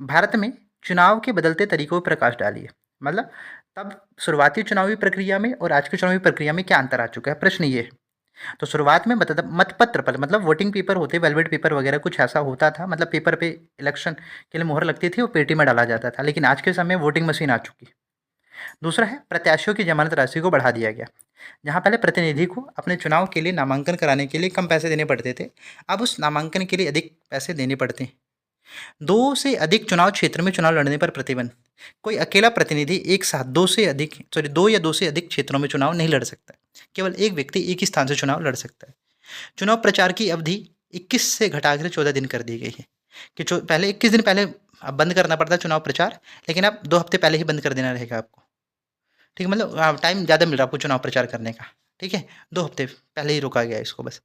Speaker 1: भारत में चुनाव के बदलते तरीकों पर प्रकाश डालिए। मतलब तब शुरुआती चुनावी प्रक्रिया में और आज की चुनावी प्रक्रिया में क्या अंतर आ चुका है, प्रश्न ये है। तो शुरुआत में मतपत्र पर, मतलब वोटिंग पेपर होते, वेलवेट पेपर वगैरह कुछ ऐसा होता था, मतलब पेपर पे इलेक्शन के लिए मोहर लगती थी, वो पेटी में डाला जाता था। लेकिन आज के समय वोटिंग मशीन आ चुकी है। दूसरा है, प्रत्याशियों की जमानत राशि को बढ़ा दिया गया। जहाँ पहले प्रतिनिधि को अपने चुनाव के लिए नामांकन कराने के लिए कम पैसे देने पड़ते थे, अब उस नामांकन के लिए अधिक पैसे देने पड़ते हैं। 2 से अधिक चुनाव क्षेत्र में चुनाव लड़ने पर प्रतिबंध। कोई अकेला प्रतिनिधि एक साथ 2 या 2 से अधिक क्षेत्रों में चुनाव नहीं लड़ सकता। केवल एक व्यक्ति एक ही स्थान से चुनाव लड़ सकता है। चुनाव प्रचार की अवधि 21 से घटाकर 14 दिन कर दी गई है कि पहले 21 दिन पहले अब बंद करना पड़ता चुनाव प्रचार, लेकिन अब 2 हफ्ते पहले ही बंद कर देना रहेगा आपको, ठीक है। मतलब टाइम ज़्यादा मिल रहा है आपको चुनाव प्रचार करने का, ठीक है। 2 हफ्ते पहले ही रोका गया इसको बस।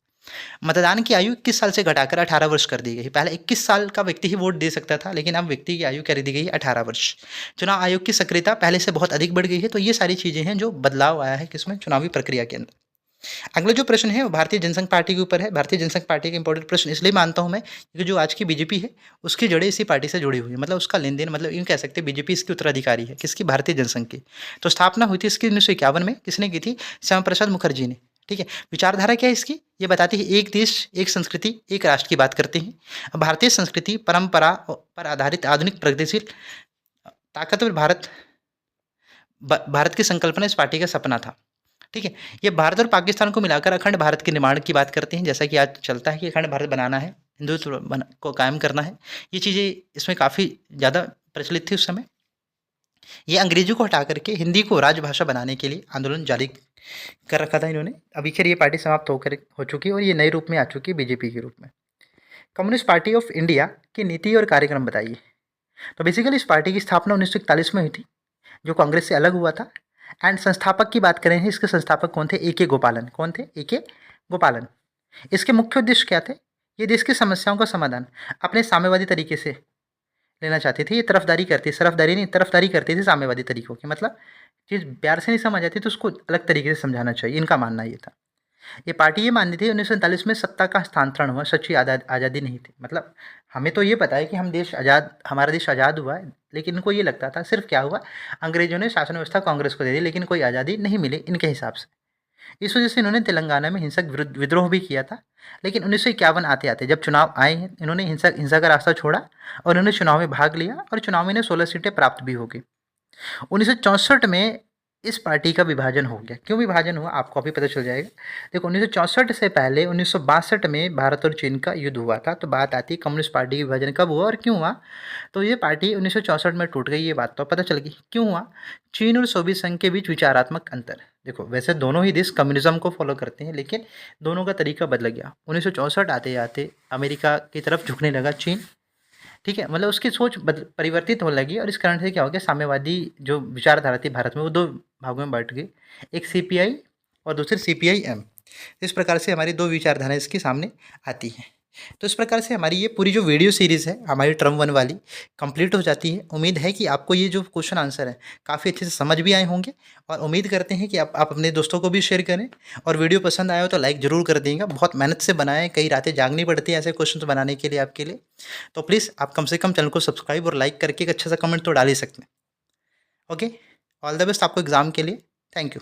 Speaker 1: मतदान की आयु 21 साल से घटाकर 18 वर्ष कर दी गई। पहले 21 साल का व्यक्ति ही वोट दे सकता था, लेकिन अब व्यक्ति की आयु कर दी गई है 18 वर्ष। चुनाव आयोग की सक्रियता पहले से बहुत अधिक बढ़ गई है। तो ये सारी चीज़ें हैं जो बदलाव आया है किसमें, चुनावी प्रक्रिया के अंदर। अगला जो प्रश्न है वो भारतीय जनसंघ पार्टी के ऊपर है। भारतीय जनसंघ पार्टी का इंपॉर्टेंट प्रश्न इसलिए मानता हूँ मैं, क्योंकि जो आज की बीजेपी है उसकी जड़ें इसी पार्टी से जुड़ी हुई है। मतलब उसका लेन देन, मतलब यूँ कह सकते हैं बीजेपी इसकी उत्तराधिकारी है, किसकी, भारतीय जनसंघ की। तो स्थापना हुई थी इसकी 1951 में। किसने की थी, श्यामा प्रसाद मुखर्जी ने, ठीक है। विचारधारा क्या है इसकी, ये बताती है एक देश एक संस्कृति एक राष्ट्र की बात करते हैं। भारतीय संस्कृति परंपरा पर आधारित आधुनिक प्रगतिशील ताकतवर भारत की संकल्पना इस पार्टी का सपना था, ठीक है। ये भारत और पाकिस्तान को मिलाकर अखंड भारत के निर्माण की बात करते हैं, जैसा कि आज चलता है कि अखंड भारत बनाना है, हिंदुत्व को कायम करना है। ये चीज़ें इसमें काफ़ी ज़्यादा प्रचलित थी उस समय। ये अंग्रेजी को हटा करके हिंदी को राजभाषा बनाने के लिए आंदोलन जारी कर रखा था इन्होंने। अभी खैर ये पार्टी समाप्त हो चुकी है और ये नए रूप में आ चुकी है, बीजेपी के रूप में। कम्युनिस्ट पार्टी ऑफ इंडिया की नीति और कार्यक्रम बताइए। तो बेसिकली इस पार्टी की स्थापना 1941 में हुई थी, जो कांग्रेस से अलग हुआ था। एंड संस्थापक की बात करें, इसके संस्थापक कौन थे, A.K. गोपालन। कौन थे, A.K. गोपालन। इसके मुख्य उद्देश्य क्या थे, ये देश की समस्याओं का समाधान अपने साम्यवादी तरीके से लेना चाहते थे। ये तरफदारी करती थी साम्यवादी तरीकों की। मतलब चीज़ प्यार से नहीं समझ आती तो उसको अलग तरीके से समझाना चाहिए, इनका मानना ये था। ये पार्टी ये मानती थी 1947 में सत्ता का हस्तांतरण हुआ, सच्ची आज़ादी नहीं थी। मतलब हमें तो ये पता है कि हमारा देश आज़ाद हुआ है, लेकिन इनको ये लगता था सिर्फ क्या हुआ, अंग्रेजों ने शासन व्यवस्था कांग्रेस को दे दी, लेकिन कोई आज़ादी नहीं मिली इनके हिसाब से। इस वजह से इन्होंने तेलंगाना में हिंसक विद्रोह भी किया था। लेकिन 1951 आते आते जब चुनाव आए हैं, इन्होंने हिंसा का रास्ता छोड़ा और इन्होंने चुनाव में भाग लिया और चुनाव में इन्हें 16 सीटें प्राप्त भी हो गई। 1964 में इस पार्टी का विभाजन हो गया। क्यों विभाजन हुआ आपको अभी पता चल जाएगा। देखो 1964 से पहले 1962 में भारत और चीन का युद्ध हुआ था। तो बात आती है कम्युनिस्ट पार्टी का विभाजन कब हुआ और क्यों हुआ। तो ये पार्टी 1964 में टूट गई, ये बात तो पता चल गई। क्यों हुआ, चीन और सोवियत संघ के बीच विचारात्मक अंतर। देखो वैसे दोनों ही देश कम्युनिज्म को फॉलो करते हैं, लेकिन दोनों का तरीका बदल गया। 1964 आते आते अमेरिका की तरफ झुकने लगा चीन, ठीक है। मतलब उसकी सोच परिवर्तित होने लगी और इस कारण से क्या हो गया, साम्यवादी जो विचारधारा थी भारत में वो 2 भागों में बांट गई, एक CPI और दूसरी CPIM। इस प्रकार से हमारी 2 विचारधाराएं इसके सामने आती हैं। तो इस प्रकार से हमारी ये पूरी जो वीडियो सीरीज़ है हमारी टर्म 1 वाली कंप्लीट हो जाती है। उम्मीद है कि आपको ये जो क्वेश्चन आंसर है काफ़ी अच्छे से समझ भी आए होंगे, और उम्मीद करते हैं कि आप अपने दोस्तों को भी शेयर करें। और वीडियो पसंद आया हो तो लाइक ज़रूर कर देंगे। बहुत मेहनत से बनाए, कई रातें जागनी पड़ती है ऐसे क्वेश्चन बनाने के लिए आपके लिए। तो प्लीज़ आप कम से कम चैनल को सब्सक्राइब और लाइक करके एक अच्छा सा कमेंट तो डाल ही सकते हैं। ओके, ऑल द बेस्ट आपको एग्ज़ाम के लिए। Thank you.